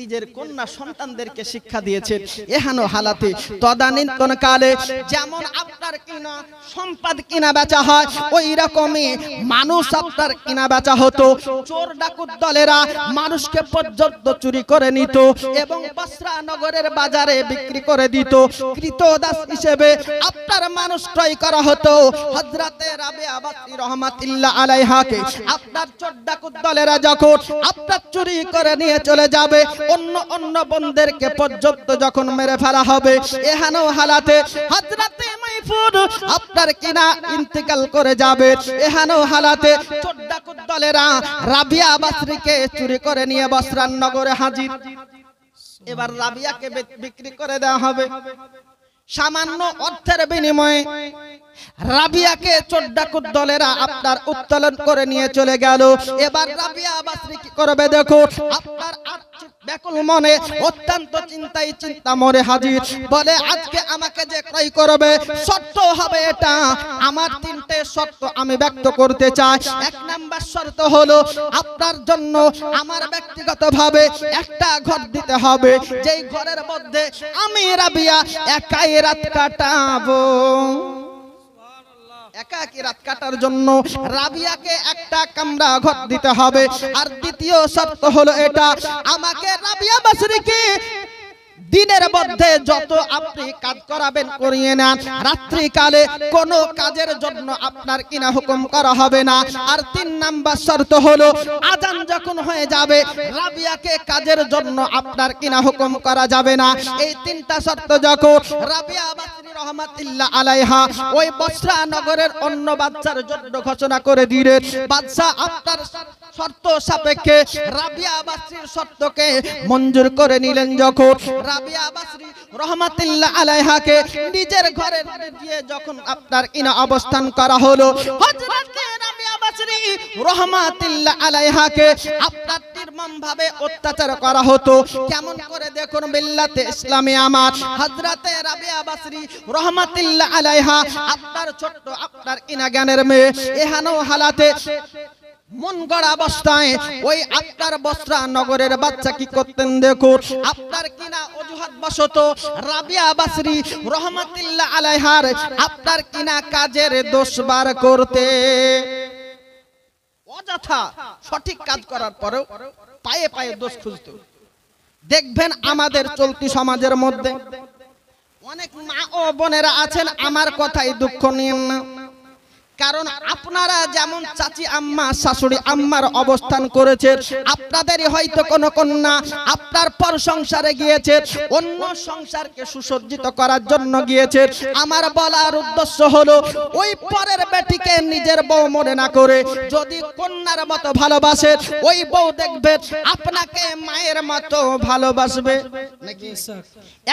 নিজের কন্যা সন্তানদেরকে শিক্ষা দিয়েছেন। এহেন হালাতে তদানীন্তন কালে যেমন আপনার কিনা সম্পদ কিনা বেচা হয়, ওই রকমই মানুষ আপনার কিনা বেচা হতো। চোর ডাকুত দলেরা মানুষকে পর্যন্ত চুরি করে নিত এবং বসরা নগরের বাজারে বিক্রি করে দিত। কৃতদাস হিসেবে আপনার মানুষ ক্রয় করা হতো। হযরতে রাবিয়া বাসরি রাহমাতুল্লাহ আলাইহাকে আপনার চোর ডাকুত দলেরা যখন আপনার চুরি করে নিয়ে চলে যাবে, অন্য বন্দেরকে পর্যন্ত যখন মেরে ফেলা হবে, এহেন হালাতে হযরতে মাইফুর আপনার কিনা ইন্তেকাল করে যাবে। এহেন হালাতে চোর ডাকুত দলেরা রাবিয়া বাসরিকে চুরি করে নিয়ে বসরা নগরে হাজির। এবার রাবিয়াকে বিক্রি করে দেওয়া হবে। সামান্য অর্থের বিনিময়ে রাবিয়াকে চোর ডাকুত দলেরা আপনার উত্তোলন করে নিয়ে চলে গেল। এবার রাবিয়া বাসরি কি করবে দেখো, আপনার ব্যাকুল মনে অত্যন্ত চিন্তা মনে হাজির। বলে আজকে আমাকে যে ক্রয় করবে শর্ত হবে এটা। আমার 3টে শর্ত আমি ব্যক্ত করতে চাই। 1 নাম্বার শর্ত হলো আপনার জন্য আমার ব্যক্তিগতভাবে একটা ঘর দিতে হবে, যেই ঘরের মধ্যে আমি রাবিয়া একাই রাত কাটাবো। একাকী রাত কাটার জন্য রাবিয়াকে একটা কামরা ঘর দিতে হবে। আর দ্বিতীয় শর্ত হলো এটা, আমাকে রাবিয়া বাসরিকে দিনের মধ্যে যত আপনি কাজ করাবেন করিয়ে নেন, রাত্রি কালে কোনো কাজের জন্য আপনার কিনা হুকুম করা হবে না। আর 3 নাম্বার শর্ত হলো আজান যখন হয়ে যাবে রাবিয়াকে কাজের জন্য আপনার কিনা হুকুম করা যাবে না। এই 3টা শর্ত যখন রাবিয়া বাসরি রাহমাতুল্লাহ আলাইহা ওই বসরা নগরের অন্য বাদশার জন্য ঘোষণা করে দিলেন, বাদশা আপনার শর্ত সাপেক্ষে রাবিয়া বাসরির শর্তকে মঞ্জুর করে নিলেন। যখন রাবিয়া বাসরি রাহমাতুল্লাহ আলাইহাকে নিজের ঘরে দিয়ে যখন আপনার কিনা অবস্থান করা হলো, হযরতে রাবিয়া বাসরি রাহমাতুল্লাহ আলাইহাকে আপনার নির্মম ভাবে অত্যাচার করা হতো। কেমন করে দেখুন, মিল্লাতে ইসলামে আমার হযরতে রাবিয়া বাসরি রাহমাতুল্লাহ আলাইহা আপনার ছোট্ট আপনার কিনা জ্ঞানের মেয়ে। এহেন হালাতে মন গড়া অবস্থায় ওই আপনার বসরা নগরের বাচ্চা কি করতেন দেখুন, আপনার কিনা অজুহাত বশত রাবিয়া বাসরি রাহমাতুল্লাহ আলাইহার আপনার কিনা কাজের দোষ বার করতে, অযথা সঠিক কাজ করার পরেও পায়ে পায়ে দোষ খুঁজত। দেখবেন আমাদের চলতি সমাজের মধ্যে অনেক মা ও বোনেরা আছেন, আমার কথাই দুঃখ নিয়েন না। কারণ আপনারা যেমন চাচি আম্মা শাশুড়ি আম্মার অবস্থান করেছে, আপনাদেরই হয়তো কোনো কন্যা আপনার পর সংসারে গিয়েছে, অন্য সংসারকে সুসজ্জিত করার জন্য গিয়েছে। আমার বলার উদ্দেশ্য হলো ওই পরের বেটিকে নিজের বউ মনে না করে যদি কন্যার মতো ভালোবাসে, ওই বউ দেখবে আপনাকে মায়ের মতো ভালোবাসবে নাকি।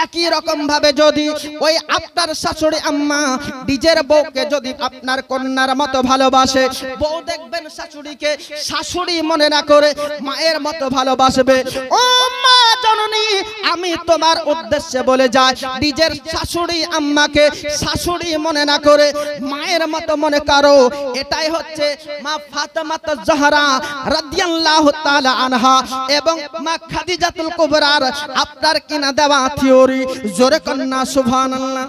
একই রকম ভাবে যদি ওই আপনার শাশুড়ি আম্মা নিজের বউকে যদি আপনার কন্যা কন্যার মতো ভালোবাসে, বউ দেখবেন শাশুড়িকে শাশুড়ি মনে না করে মায়ের মতো ভালোবাসবে। ও মা জননী, আমি তোমার উদ্দেশ্যে বলে যাই, নিজের শাশুড়ি আম্মাকে শাশুড়ি মনে না করে মায়ের মতো মনে করো। এটাই হচ্ছে মা ফাতেমা জাহরা রাদিয়াল্লাহু তাআলা আনহা এবং মা খাদিজাতুল কুবরার আপনার কিনা দেওয়া থিওরি। জোরে কন্যা সুবহানাল্লাহ।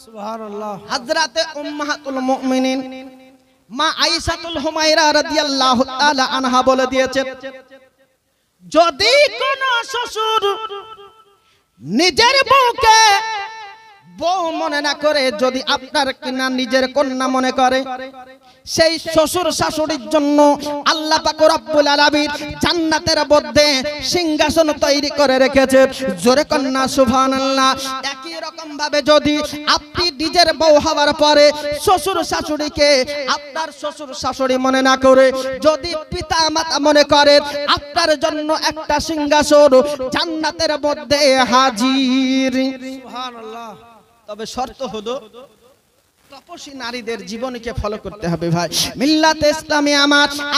সুবহানাল্লাহ। হযরতে উম্মাহাতুল মুমিনিন মা আয়েশাতুল হুমায়রা রাদিয়াল্লাহু তাআলা আনহা বলে দিয়েছেন, যদি কোন শ্বশুর নিজের বউকে বউ মনে না করে যদি আপনার কিনা নিজের কন্যা মনে করে, সেই শ্বশুর শাশুড়ির জন্য আল্লাহ পাক রব্বুল আলামিন জান্নাতের মধ্যে সিংহাসন তৈরি করে রেখেছে। জোরে কন্যা সুবহানাল্লাহ। একই রকম ভাবে যদি আপনি নিজের বউ হওয়ার পরে শ্বশুর শাশুড়িকে আপনার শ্বশুর শাশুড়ি মনে না করে যদি পিতা মাতা মনে করেন, আপনার জন্য একটা সিংহাসন জান্নাতের মধ্যে হাজির। সুবহানাল্লাহ। তবে শর্ত হলো তপস্বী নারীদের জীবনকে ফলো করতে হবে ভাই। মিল্লাতে ইসলামী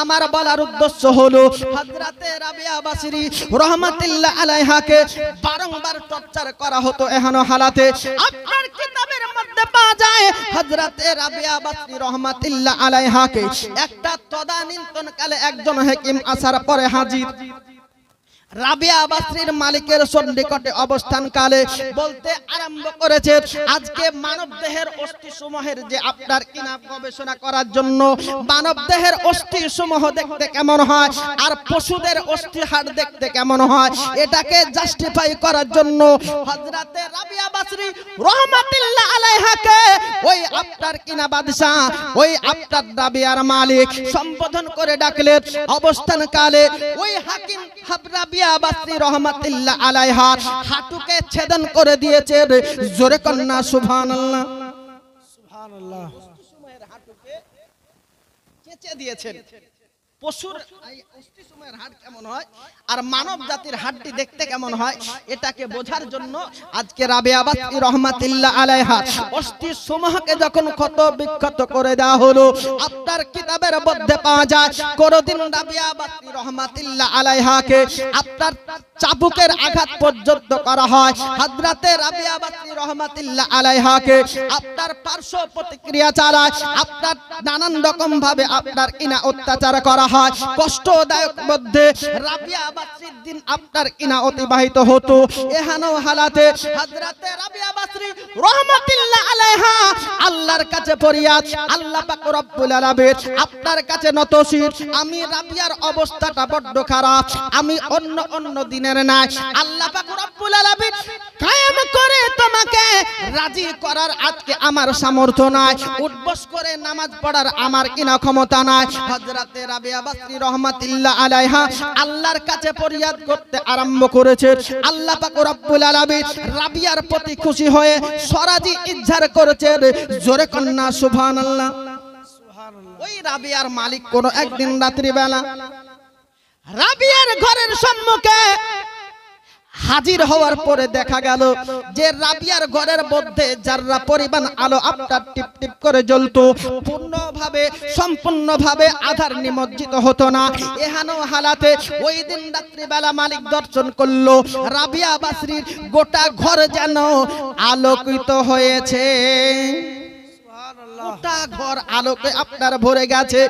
আমার বলার উদ্দেশ্য হলো হযরতে রাবিয়া বাসরি রাহমাতুল্লাহ আলাইহাকে বারংবার টর্চার করা হতো। এখনো হালাতে আপনার কিতাবের মধ্যে পাওয়া যায় হযরতে রাবিয়া বাসরি রাহমাতুল্লাহ আলাইহাকে একটা তদানীন্তনকালে একজন হাকিম আসার পরে হাজির। রাবিয়া বাসরির মালিকের সন্নিকটে অবস্থানকালে বলতে আরম্ভ করেছে, আজকে মানব দেহের অস্থি সমূহের যে আপনার কিনা গবেষণা করার জন্য মানব দেহের অস্থি সমূহ দেখতে কেমন হয় আর পশুদের অস্থি হাড় দেখতে কেমন হয়, এটাকে জাস্টিফাই করার জন্য হযরতে রাবিয়া বাসরি রাহমাতুল্লাহ আলাইহাকে ওই আপনার কিনা বাদশা ওই আপনার রাবিয়ার মালিক সম্বোধন করে ডাকলেন। অবস্থানকালে ওই হাকিম রাবিয়া বাসরি রাহমাতুল্লাহ আলাইহা হাঁটুকে ছেদন করে দিয়েছে। জোরে কন্যা সুবহানাল্লাহ। সুবহানাল্লাহ। সময়ের হাঁটুকে কেচে দিয়েছেন। পশুর অস্থি সময়ের হাড় কেমন হয় আর মানব জাতির হাড়টি দেখতে কেমন হয় এটাকে বোঝার জন্য আজকে রাবিয়া বাসরি রাহমাতুল্লাহ আলাইহা অস্থি সমূহকে যখন ক্ষত বিক্ষত করে দেওয়া হলো, আপনার কিতাবের মধ্যে পাওয়া যায় কোনদিন রাবিয়া বাসরি রাহমাতুল্লাহ আলাইহাকে আপনার চাবুকের আঘাত পর্যন্ত করা হয়। হযরতে রাবিয়া বাসরি রাহমাতুল্লাহ আলাইহাকে আপনার পার্শ্ব প্রতিক্রিয়া চালায়, আপনার নানান রকম ভাবে আপনার কিনা অত্যাচার করা হয়। কষ্টদায়ক মধ্যে রাবিয়া বাসরির দিন আপনার কিনা অতিবাহিত হতো। এহানো হালাতে হযরতে রাবিয়া বাসরি রাহমাতুল্লাহ আলাইহা আল্লাহর কাছে ফরিয়াদ, আল্লাহ পাক রব্বুল আলামিন আপনার কাছে নতশির, আমি রাবিয়ার অবস্থাটা বড্ড খারাপ, আমি অন্য দিনের নাই, আল্লাহ পাক রব্বুল আলামিন কায়েম করে তোমাকে রাজি করার আজকে আমার সামর্থ্য নাই, উঠবস করে নামাজ পড়ার আমার কিনা ক্ষমতা নাই। হযরতে রাবিয়া বাসরি রাহমাতুল্লাহ আলাইহা আল্লাহর কাছে ফরিয়াদ করতে আরম্ভ করেছে। আল্লাহ পাক রব্বুল আলামিন রাবিয়ার প্রতি খুশি হয়ে সরাজি ইজহার করেছে। জোরে কন্যা সুবহানাল্লাহ। ওই রাবিয়ার মালিক কোন একদিন রাত্রি বেলা রাবিয়ার ঘরের সম্মুখে হাজির হওয়ার পরে দেখা গেল যে রাবিয়ার ঘরের মধ্যে যারা পরিমাণ আলো আপনার টিপ টিপ করে জ্বলতো, পূর্ণভাবে সম্পূর্ণভাবে আধার নিমজ্জিত হতো না। এহানো হালাতে ওই দিন রাত্রিবেলা মালিক দর্শন করলো রাবিয়া বাসরির গোটা ঘর যেন আলোকিত হয়েছে। গোটা ঘর আলোকে আপনার ভরে গেছে।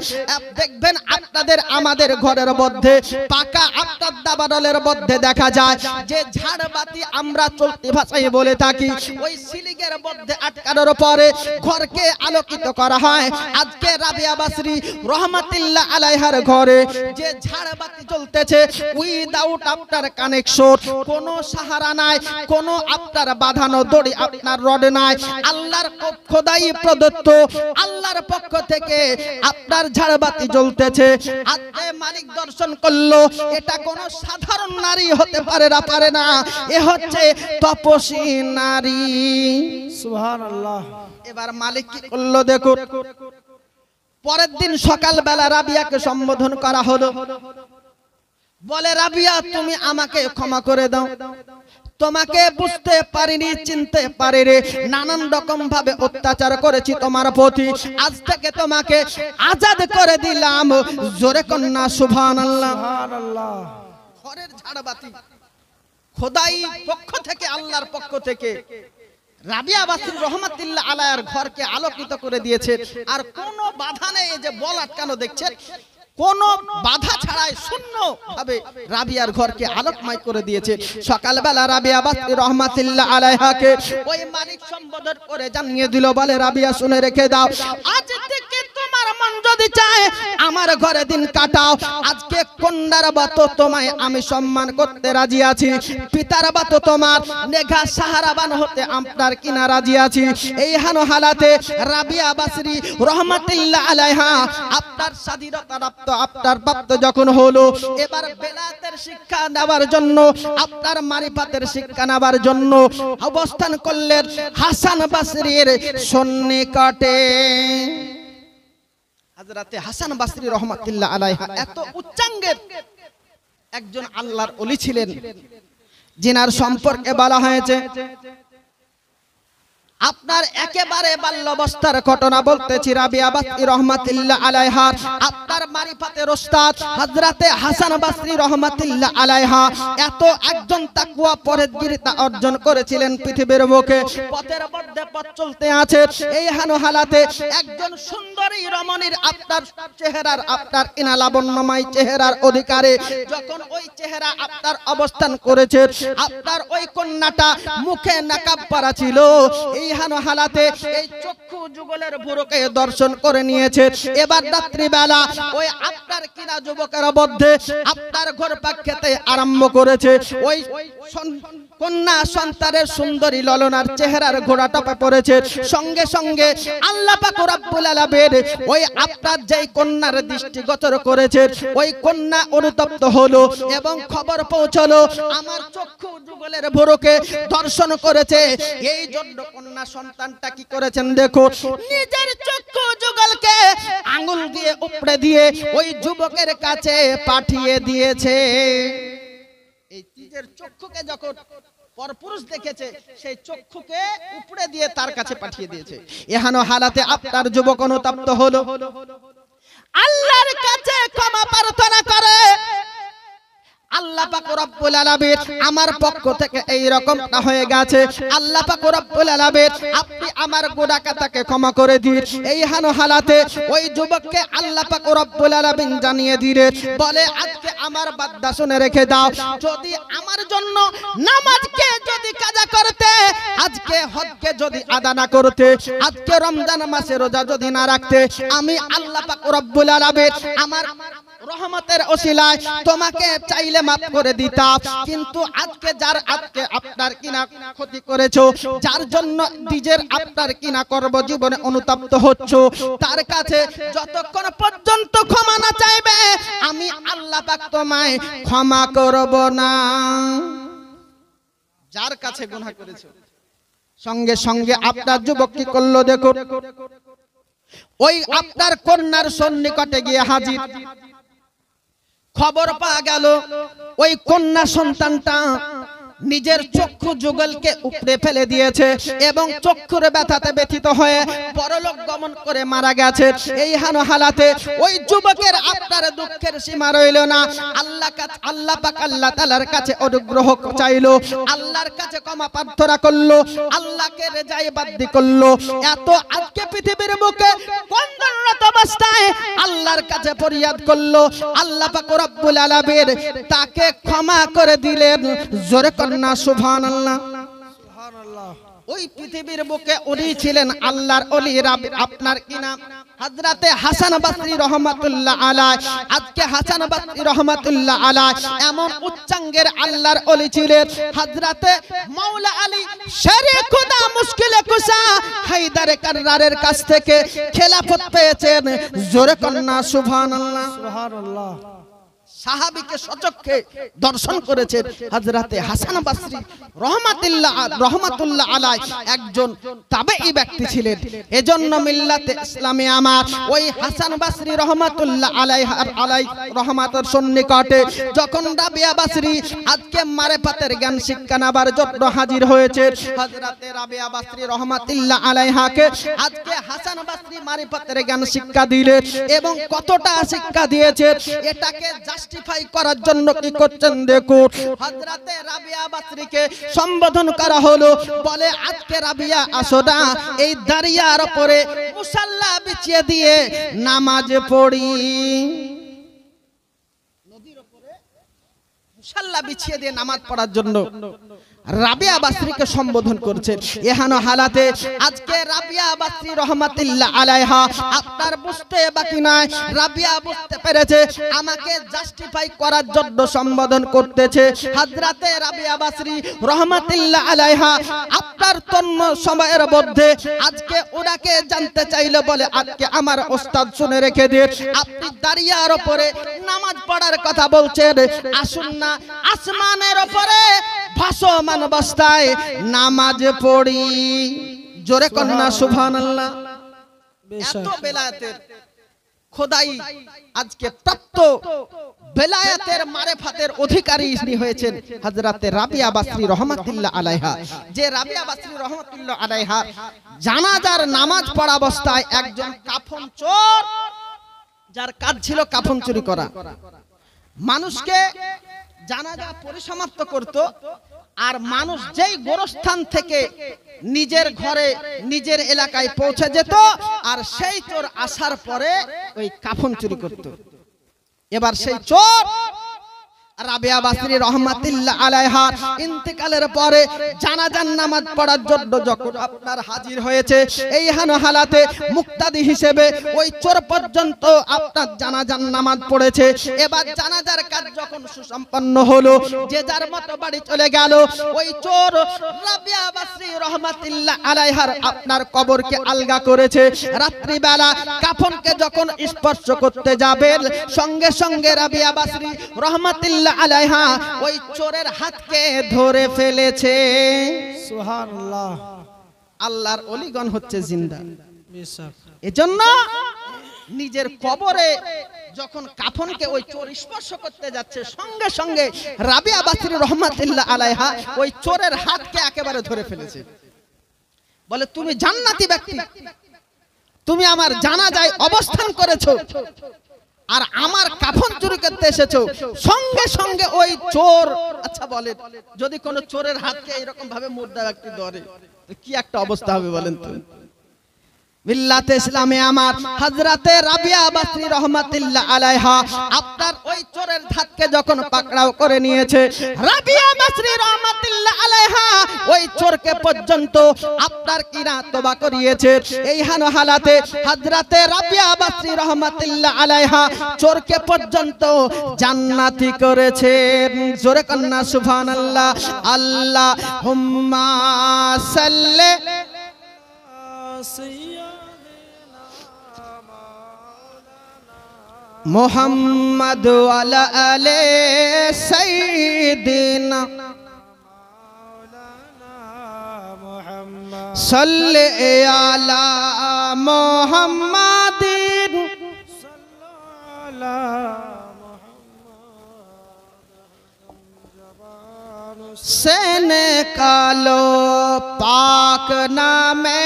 দেখবেন আপনাদের আমাদের ঘরের মধ্যে পাকা আপনার দাবানলের মধ্যে দেখা যায় যে ঝাড়বাতি আমরা চলতি ভাষায় বলে থাকি, ওই সিলিংয়ের মধ্যে আটকানোর পরে ঘরকে আলোকিত করা হয়। আজকে রাবিয়া বাসরি রাহমাতুল্লাহ আলাইহার ঘরে যে ঝাড়বাতি জ্বলতেছে উইদাউট আপনার কানেকশন, কোনো সাহারা নাই, কোনো আপনার বাঁধানো দড়ি আপনার রড নাই, আল্লাহর খোদাই প্রদত্ত আল্লাহর পক্ষ থেকে আপনার ঝাড়বাতি জ্বলতেছে। আজকে মালিক দর্শন করলো, এটা কোনো সাধারণ নারী হতে পারে না, এ হচ্ছে তপস্বী নারী। সুবহানাল্লাহ। এবার মালিক কি করলো দেখুন, পরের দিন সকালবেলা রাবিয়াকে সম্বোধন করা হলো। বলে রাবিয়া তুমি আমাকে ক্ষমা করে দাও, তোমাকে বুঝতে পারিনি, চিনতে পারিনি, নানান রকম ভাবে অত্যাচার করেছি তোমার প্রতি, আজ থেকে তোমাকে আজাদ করে দিলাম। জোরে কন্যা সুবহানাল্লাহ। সুবহানাল্লাহ। ঘরের ঝাড়বাতি খোদাই পক্ষ থেকে, আল্লাহর পক্ষ থেকে রাবিয়া বাসরি রহমাতুল্লাহ আলাইহির ঘরকে আলোকিত করে দিয়েছে। আর কোনো বাধা নেই, এই যে বল আটকানো দেখছেন, কোনো বাধা ছাড়াই শূন্য ভাবে রাবিয়ার ঘরকে আলোকময় করে দিয়েছে। সকালবেলা রাবিয়া বাসরি রহমাতুল্লাহ আলাইহাকে ওই মালিক সম্বোধন করে জানিয়ে দিল, বলে রাবিয়া শুনে রেখে দাও, আজ থেকে তোমার মন যদি চায় আমার ঘরে দিন কাটাও, আজকে কন্যার বাতো তোমায় আমি সম্মান করতে রাজি আছি, পিতার বাতো তোমার নেঘা সাহারাবান হতে আপনার কিনা রাজি আছি। এই হানো হালাতে রাবিয়া বাসরি রহমাতুল্লাহ আলাইহা আপনার স্বাধীনতা আপনার প্রাপ্ত যখন হলো, এবার বেলাতের শিক্ষা নেওয়ার জন্য, আপনার মারিফাতের শিক্ষা নেওয়ার জন্য অবস্থান করলেন হাসান বাসরির সন্নিকটে। হযরতে হাসান বাসরি রহমাতুল্লাহ আলাইহা এত উচ্চাঙ্গের একজন আল্লাহর ওলি ছিলেন, যিনার সম্পর্কে বলা হয়েছে আপনার একেবারে বাল্যাবস্থার ঘটনা বলতেছি। রাবিয়া বাসরি রহমাতুল্লাহ আলাইহা আপনার মারিফাতের ওস্তাদ হযরতে হাসান বাসরি রহমাতুল্লাহ আলাইহা এত একজন তাকওয়া পরহেজগারিতা অর্জন করেছিলেন পৃথিবীর বুকে। পথের মধ্যে পথ চলতে আছে, এই হানো হালাতে একজন সুন্দরী রমণীর আপনার চেহারার, আপনার ইনা লাবণ্যময় চেহারার অধিকারে যখন ওই চেহারা আপনার অবস্থান করেছে, আপনার ওই কন্যাটা মুখে নাকাব পরা ছিল, এই হানো হালাতে এই চক্ষু যুগলের ভুরুকে দর্শন করে নিয়েছে। এবার রাত্রিবেলা ওই আপনার কিনা যুবকের মধ্যে আপনার ঘর পাক খেতে আরম্ভ করেছে। ওই কন্যা সন্তানের সুন্দরী ললনার চেহারার ঘোড়া টপে পড়েছে। সঙ্গে সঙ্গে আল্লাহ পাক রব্বুল আলামিন ওই আপনার যেই কন্যার দৃষ্টিগোচর করেছে, ওই কন্যা অনুতপ্ত হলো এবং খবর পৌঁছলো আমার চক্ষু যুগলের ভুরুকে দর্শন করেছে। এই জন্য কন্যা সন্তানটা কি করেছেন দেখো, নিজের চক্ষু যুগলকে আঙ্গুল দিয়ে উপড়ে দিয়ে ওই যুবকের কাছে পাঠিয়ে দিয়েছে। এই নিজের চক্ষুকে যখন পরপুরুষ দেখেছে, সেই চক্ষুকে উপড়ে দিয়ে তার কাছে পাঠিয়ে দিয়েছে। এহানো হালাতে আপনার যুবক অনুতপ্ত হলো, আল্লাহর কাছে ক্ষমা প্রার্থনা করে, আল্লাহ পাক রব্বুল আলামিন আমার পক্ষ থেকে এই রকমটা হয়ে গেছে, আল্লাহ পাক রব্বুল আলামিন আপনি আমার গুনাহটাকে ক্ষমা করে দিন। এই হানো হালাতে ওই যুবককে আল্লাহ পাক রব্বুল আলামিন জানিয়ে দিলেন, বলে আজকে আমার বাদদা শুনে রেখে দাও, যদি আমার জন্য নামাজকে যদি কাজা করতে, আজকে হজকে যদি আদা না করতে, আজকে রমজান মাসে রোজা যদি না রাখতে, আমি আল্লাহ পাক রব্বুল আলামিন আমার রহমতের ওসিলায় তোমাকে চাইলে মাফ করে দিতাম। কিন্তু আজকে যার আজকে আপনার কিনা ক্ষতি করেছো, যার জন্য নিজের আপনার কিনা কর্মজীবনে অনুতপ্ত হচ্ছ, তার কাছে যতক্ষণ পর্যন্ত ক্ষমা না চাইবে আমি আল্লাহ পাক তোমায় ক্ষমা করব না। যার কাছে গুনাহ করেছো, সঙ্গে সঙ্গে আপনার যুবক কি করলো দেখো, ওই আপনার কন্যার সন্নিকটে গিয়ে হাজির। খবর পাওয়া গেল ওই কন্যা সন্তানটা নিজের চক্ষু যুগলকে উপড়ে ফেলে দিয়েছে এবং চক্ষুর ব্যথাতে ব্যথিত হয়ে পরলোক গমন করে মারা গেছে। এই হানো হালাতে ওই যুবকের আপনার দুঃখের সীমা রইল না। আল্লাহ পাক আল্লাহ তাআলার কাছে অনুগ্রহ চাইলো, আল্লাহর কাছে ক্ষমা প্রার্থনা করলো, আল্লাহকে রেজাইবাদি করলো। এত আজকে পৃথিবীর বুকে কন্দনরত অবস্থায় আল্লাহর কাছে ফরিয়াদ করলো, আল্লাহ পাক রব্বুল আলামিন তাকে ক্ষমা করে দিলেন। জোরে না সুবহানাল্লাহ। সুবহানাল্লাহ। ওই পৃথিবীর বুকে উনি ছিলেন আল্লাহর ওলি, আপনার কি নাম হযরতে হাসান বাসরি রহমাতুল্লাহ আলাইহি। আজকে হাসান বাসরি রহমাতুল্লাহ আলাইহি এমন উচ্চাঙ্গের আল্লাহর ওলি ছিলেন, হযরতে মাওলা আলী শেরে খুদা মুশকিলে কুশা হায়দার কাররারের কাছ থেকে খেলাফত পেয়েছেন। জোরে কন্না সুবহানাল্লাহ। সুবহানাল্লাহ। সাহাবীকে সচক্ষে দর্শন করেছেন হযরতে হাসান বসরি রহমাতুল্লাহ আলাইহি একজন তাবেঈ ব্যক্তি ছিলেন। এজন্য মিল্লাতে ইসলামে আমার ওই হাসান বসরি রহমাতুল্লাহ আলাইহি রহমাতের সন্নিকটে যখন রাবিয়া বসরি আজকে মারিফাতের জ্ঞান শিক্ষা নেবার জন্য হাজির হয়েছে, হযরতে রাবিয়া বসরি রহমাতুল্লাহ আলাইহাকে আজকে হাসান বসরি মারিফাতের জ্ঞান শিক্ষা দিলেন এবং কতটা শিক্ষা দিয়েছে এটাকে জাস্টিফাই করার জন্য কি করছেন দেখুন। হযরতে রাবিয়া বসরিকে সম্বোধন করা হলো, বলে আজকে রাবিয়া আসো না, এই দারিয়ার উপরে মুসাল্লা বিছিয়ে দিয়ে নামাজ পড়ি। নদীর উপরে মুসাল্লা বিছিয়ে দিয়ে নামাজ পড়ার জন্য রাবিয়া বসরিকে সম্বোধন করছেন। এহেন হালাতে আজকে রাবিয়া বসরি রহমাতুল্লাহ আলাইহা আপনার বুঝতে বাকি নাই, রাবিয়া বুঝতে পেরেছে আমাকে জাস্টিফাই করার জন্য সম্বোধন করতেছে। হযরতে রাবিয়া বসরি রহমাতুল্লাহ আলাইহা আপনার তন্ন সময়ের মধ্যে আজকে ওনাকে জানতে চাইলে বলে আজকে আমার ওস্তাদ শুনে রেখে দিন, আপনি দাঁড়িয়ার উপরে নামাজ পড়ার কথা বলছেন, আসুন না আসমানের উপরে ভাসমান অবস্থায় নামাজ পড়ি। জোরে কন্যা সুবহানাল্লাহ। এত বেলায়েতের খোদাই আজকে প্রাপ্ত বেলায়েতের মারিফাতের অধিকারী হয়েছেন হযরতে রাবিয়া বসরি রহমাতুল্লাহ আলাইহা। যে রাবিয়া বসরি রহমাতুল্লাহ আলাইহা জানাজার নামাজ পড়া অবস্থায় একজন কাফন চোর, যার কাজ ছিল কাফন চুরি করা, মানুষকে জানাজা পরিসমাপ্ত করত, আর মানুষ যেই গোরস্থান থেকে নিজের ঘরে নিজের এলাকায় পৌঁছে যেত আর সেই চোর আসার পরে ওই কাফন চুরি করত। এবার সেই চোর রাবিয়া বসরি রহমাতুল্লাহ আলাইহা ইন্তেকালের পরে জানাজার নামাজ পড়ার জন্য যখন আপনার হাজির হয়েছে, এই হালাতে মুক্তাদি হিসেবে ওই চোর পর্যন্ত আপনার জানাজার নামাজ পড়েছে। এবার জানাজার কাজ যখন সুসম্পন্ন হলো, যে যার মতো বাড়ি চলে গেল, ওই চোর রাবিয়া বসরি রহমাতুল্লাহ আলাইহার আপনার কবরকে আলগা করেছে। রাত্রিবেলা কাফনকে যখন স্পর্শ করতে যাবেন, সঙ্গে সঙ্গে রাবিয়া বসরি রহমাতুল্লাহ আলাইহা ওই চোরের হাতকে ধরে ফেলেছে। সুবহানাল্লাহ। আল্লাহর ওলিগণ হচ্ছে জিন্দা। এজন্য নিজের কবরে যখন কাফনকে ওই চোর স্পর্শ করতে যাচ্ছে, সঙ্গে সঙ্গে রাবিয়া বসরি রহমাতুল্লাহ আলাইহা ওই চোরের হাতকে একেবারে ধরে ফেলেছে। বলে তুমি জান্নাতি ব্যক্তি, তুমি আমার জানাজায় অবস্থান করেছো আর আমার কাফন চুরি করতে এসেছো। সঙ্গে সঙ্গে ওই চোর, আচ্ছা বলেন যদি কোন চোরের হাতকে এরকম ভাবে মুর্দা ব্যক্তি ধরে কি একটা অবস্থা হবে বলেন তো। মিল্লাতে ইসলামে আমার হযরতে রাবিয়া বসরি রহমাতুল্লাহ আলাইহা আপনার ওই চোরের হাতকে যখন পাকড়াও করে নিয়েছে, রাবিয়া বসরি রহমাতুল্লাহ আলাইহা ওই চোরকে পর্যন্ত আপনার কিনা তওবা করিয়েছে। এই হালাতে হযরতে রাবিয়া বসরি রহমাতুল্লাহ আলাইহা চোরকে পর্যন্ত জান্নাতি করেছেন। জোরে কন্না সুবহানাল্লাহ। আল্লাহুম্মা সাল্লি মুহাম্মদ ওয়ালা আলে সাইয়্যিদিনা সাল্লি আলা মুহাম্মাদিন সেনে কালো পাক নামে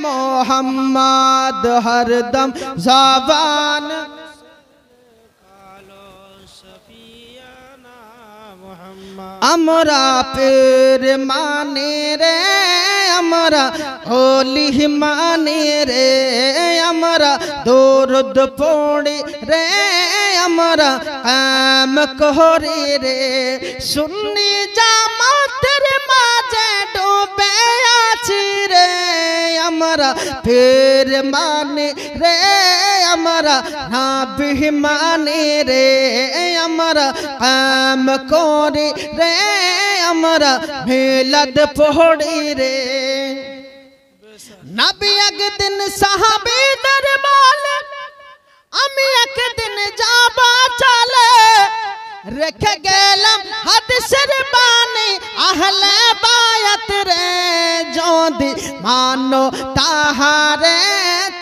মোহাম্মদ হরদম জবান আমরা পীর মানে রে, আমরা হোলি মানে রে, আমরা দরুদ পড়ি রে, আমরা কাম করি রে, সুন্নি জামাতের মাঝে ডুবে আছি রে, আমরা পীর মানে রে, আমরা নবী মানে রে, আমরা কাম করি রে, আমরা মিলাদ পড়ি রে। নবী একদিন সাহাবীদের বলে আমি একদিন যাব চলে, রেখে গেলাম হাদিসের বাণী আহলে বায়াত রে যদি মানো তাহারে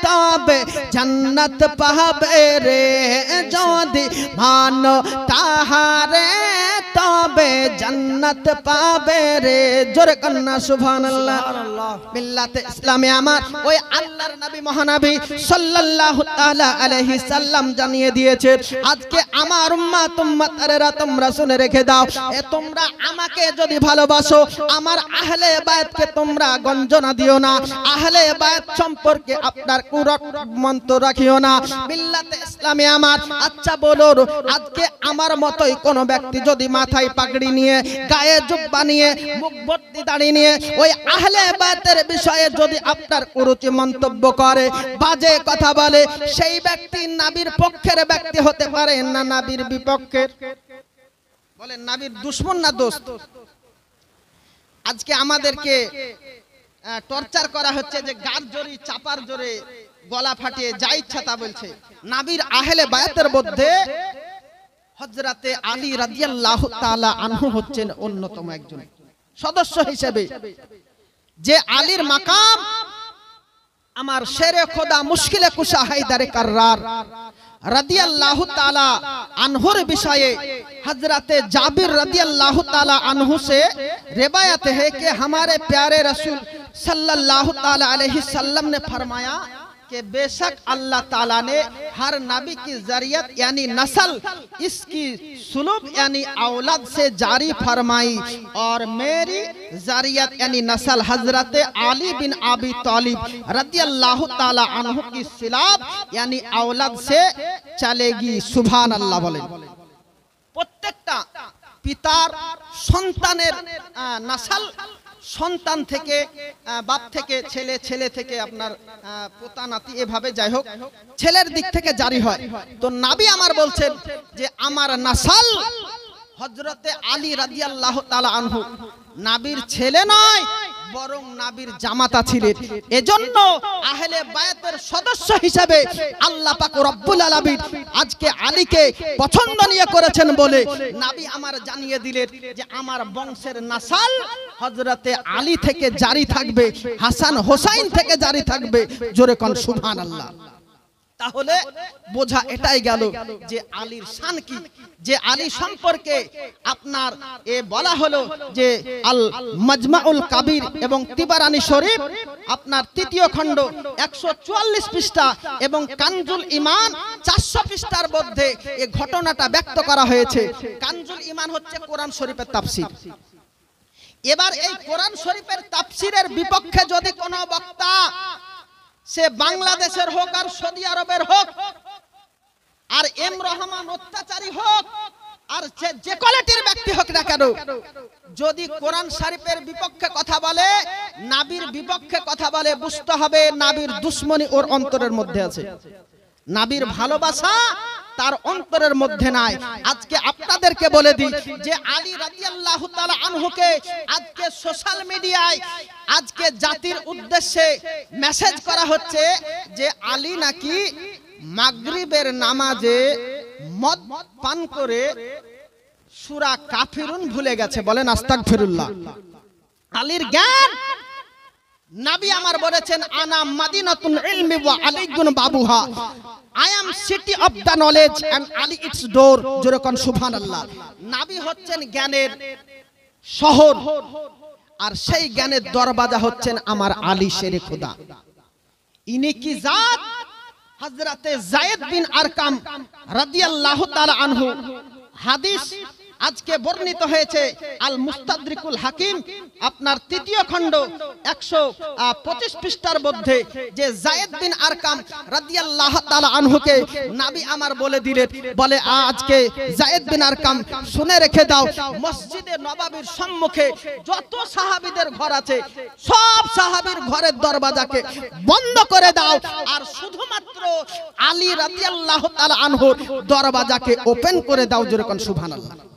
তবে জান্নাত পাবে রে যদি মানো তাহারে তবে জান্নাত পাবে রে জোরে কন্না সুবহানাল্লাহ মিল্লাতে ইসলামে আমার ওই আল্লাহর নবী মহানবী সাল্লাল্লাহু তাআলা আলাইহি সাল্লাম জানিয়ে দিয়েছে আজকে আমার উম্মতেরা তোমরা শুনে রেখে দাও তোমরা আমাকে যদি ভালোবাসো আমার আহলে বায়াতকে তোমরা গঞ্জনা দিও না আহলে বায়াত সম্পর্কে আপনার কুমন্ত রাখিও না মিল্লাতে ইসলামে আমার আচ্ছা বলো আজকে আমার মতোই কোন ব্যক্তি যদি মাথায় পাগড়ি নিয়ে গায়ে জুব্বা নিয়ে মুখ ভর্তি দাড়ি নিয়ে ওই আহলে বায়াতের বিষয়ে যদি আপনার কুরুচি মন্তব্য করে বাজে কথা বলে সেই ব্যক্তি নবীর পক্ষের ব্যক্তি হতে পারে না নবীর বিপক্ষের বলেন নবীর দুশমন না দোস্ত আজকে আমাদেরকে টর্চার করা হচ্ছে যে গার জোরে চাপার জোরে গলা ফাটিয়ে যা ইচ্ছা তা বলছে নবীর আহলে বায়াতের মধ্যে হযরতে আলী রাদিয়াল্লাহু তাআলা আনহু হচ্ছেন অন্যতম একজন সদস্য হিসেবে যে আলীর মাকাম আমার শেরে খোদা মুশকিলে কুশা হায়দারে কাররার রাদিয়াল্লাহু তাআলা আনহুর বিষয়ে हजरत जाबिर रदियल्लाहु ताला अन्हु से रिवायत है कि हमारे प्यारे रसूल सल्लल्लाहु ताला अलैहि सल्लम ने फरमाया कि बेशक अल्लाह ताला ने हर नबी की जरियत यानी नस्ल इसकी सुलूब यानी औलाद से जारी फरमाई और मेरी जरियत यानी नस्ल हजरत आली बिन अबी तालिब रदियल्लाहु ताला अन्हु की सिलाब यानी औलाद से चलेगी सुभान अल्लाह बोले প্রত্যেকটা পিতার সন্তানের নাসাল সন্তান থেকে বাপ থেকে ছেলে ছেলে থেকে আপনার পোতা নাতি এভাবে যাই হোক ছেলের দিক থেকে জারি হয় তো নবী আমার বলছেন যে আমার নাসাল হযরতে আলী রাদিয়াল্লাহু তাআলা আনহু নবীর ছেলে নয় বরং নবীর জামাতা ছিলেন এজন্য আহলে বায়াতের সদস্য হিসেবে আল্লাহ পাক রব্বুল আলামিন আজকে আলীকে পছন্দনীয় করেছেন বলে নবী আমার জানিয়ে দিলেন যে আমার বংশের নাসাল হযরতে আলী থেকে জারি থাকবে হাসান হোসাইন থেকে জারি থাকবে জোরে কোন সুবহানাল্লাহ তাহলে বোঝা এটাই গেল যে আলীর শান কি যে আলী সম্পর্কে আপনার এ বলা হলো যে আল মাজমাউল কাবির এবং তিবারানি শরীফ আপনার তৃতীয় খণ্ড 144 পৃষ্ঠা এবং কানজুল ঈমান 400 পৃষ্ঠার মধ্যে এই ঘটনাটা ব্যক্ত করা হয়েছে কানজুল ঈমান হচ্ছে কোরআন শরীফের তাফসীর এবার এই কোরআন শরীফের তাফসীরের বিপক্ষে যদি কোনো বক্তা সে বাংলাদেশের হোক আর সৌদি আরবের হোক আর এম রহমান অত্যাচারী হোক আর যে কোয়ালিটির ব্যক্তি হোক না কেন যদি কোরআন শরীফের বিপক্ষে কথা বলে নবীর বিপক্ষে কথা বলে বুঝতে হবে নবীর দুশমনি ওর অন্তরের মধ্যে আছে নবীর ভালোবাসা তার অন্তরের মধ্যে নাই আজকে আপনাদেরকে বলে দিই যে আলী রাদিয়াল্লাহু তাআলা আনহুকে আজকে সোশ্যাল মিডিয়ায় আজকে জাতির উদ্দেশ্যে মেসেজ করা হচ্ছে যে আলী নাকি মাগরিবের নামাজে মদ পান করে সূরা কাফিরুন ভুলে গেছে বলেন আস্তাগফিরুল্লাহ আলীর জ্ঞান নবী আমার বলেছেন আনা মাদিনাতুল ইলমি ওয়া আলীগুন বাবুহা I am city of the knowledge and Ali its door জোরে কোন সুবহানাল্লাহ নবী হচ্ছেন জ্ঞানের শহর আর সেই জ্ঞানের দরওয়াজা হচ্ছেন আমার আলী শেরে খোদা ইনি কি জাত হযরতে যায়েদ বিন আরকাম রাদিয়াল্লাহু তাআলা আনহু হাদিস আজকে বর্ণিত হয়েছে আল মুস্তাদরিকুল হাকিম আপনার তৃতীয় খণ্ড 125 পৃষ্ঠার মধ্যে যে যায়েদ বিন আরকাম রাদিয়াল্লাহু তাআলা আনহুকে নবী আমার বলে দিলেন বলে আজকে যায়েদ বিন আরকাম শুনে রেখে দাও মসজিদে নববীর সম্মুখে যত সাহাবীদের ঘর আছে সব সাহাবীর ঘরের দরওয়াজাকে বন্ধ করে দাও আর শুধুমাত্র আলী রাদিয়াল্লাহু তাআলা আনহুর দরওয়াজাকে ওপেন করে দাও জোরে কোন সুবহানাল্লাহ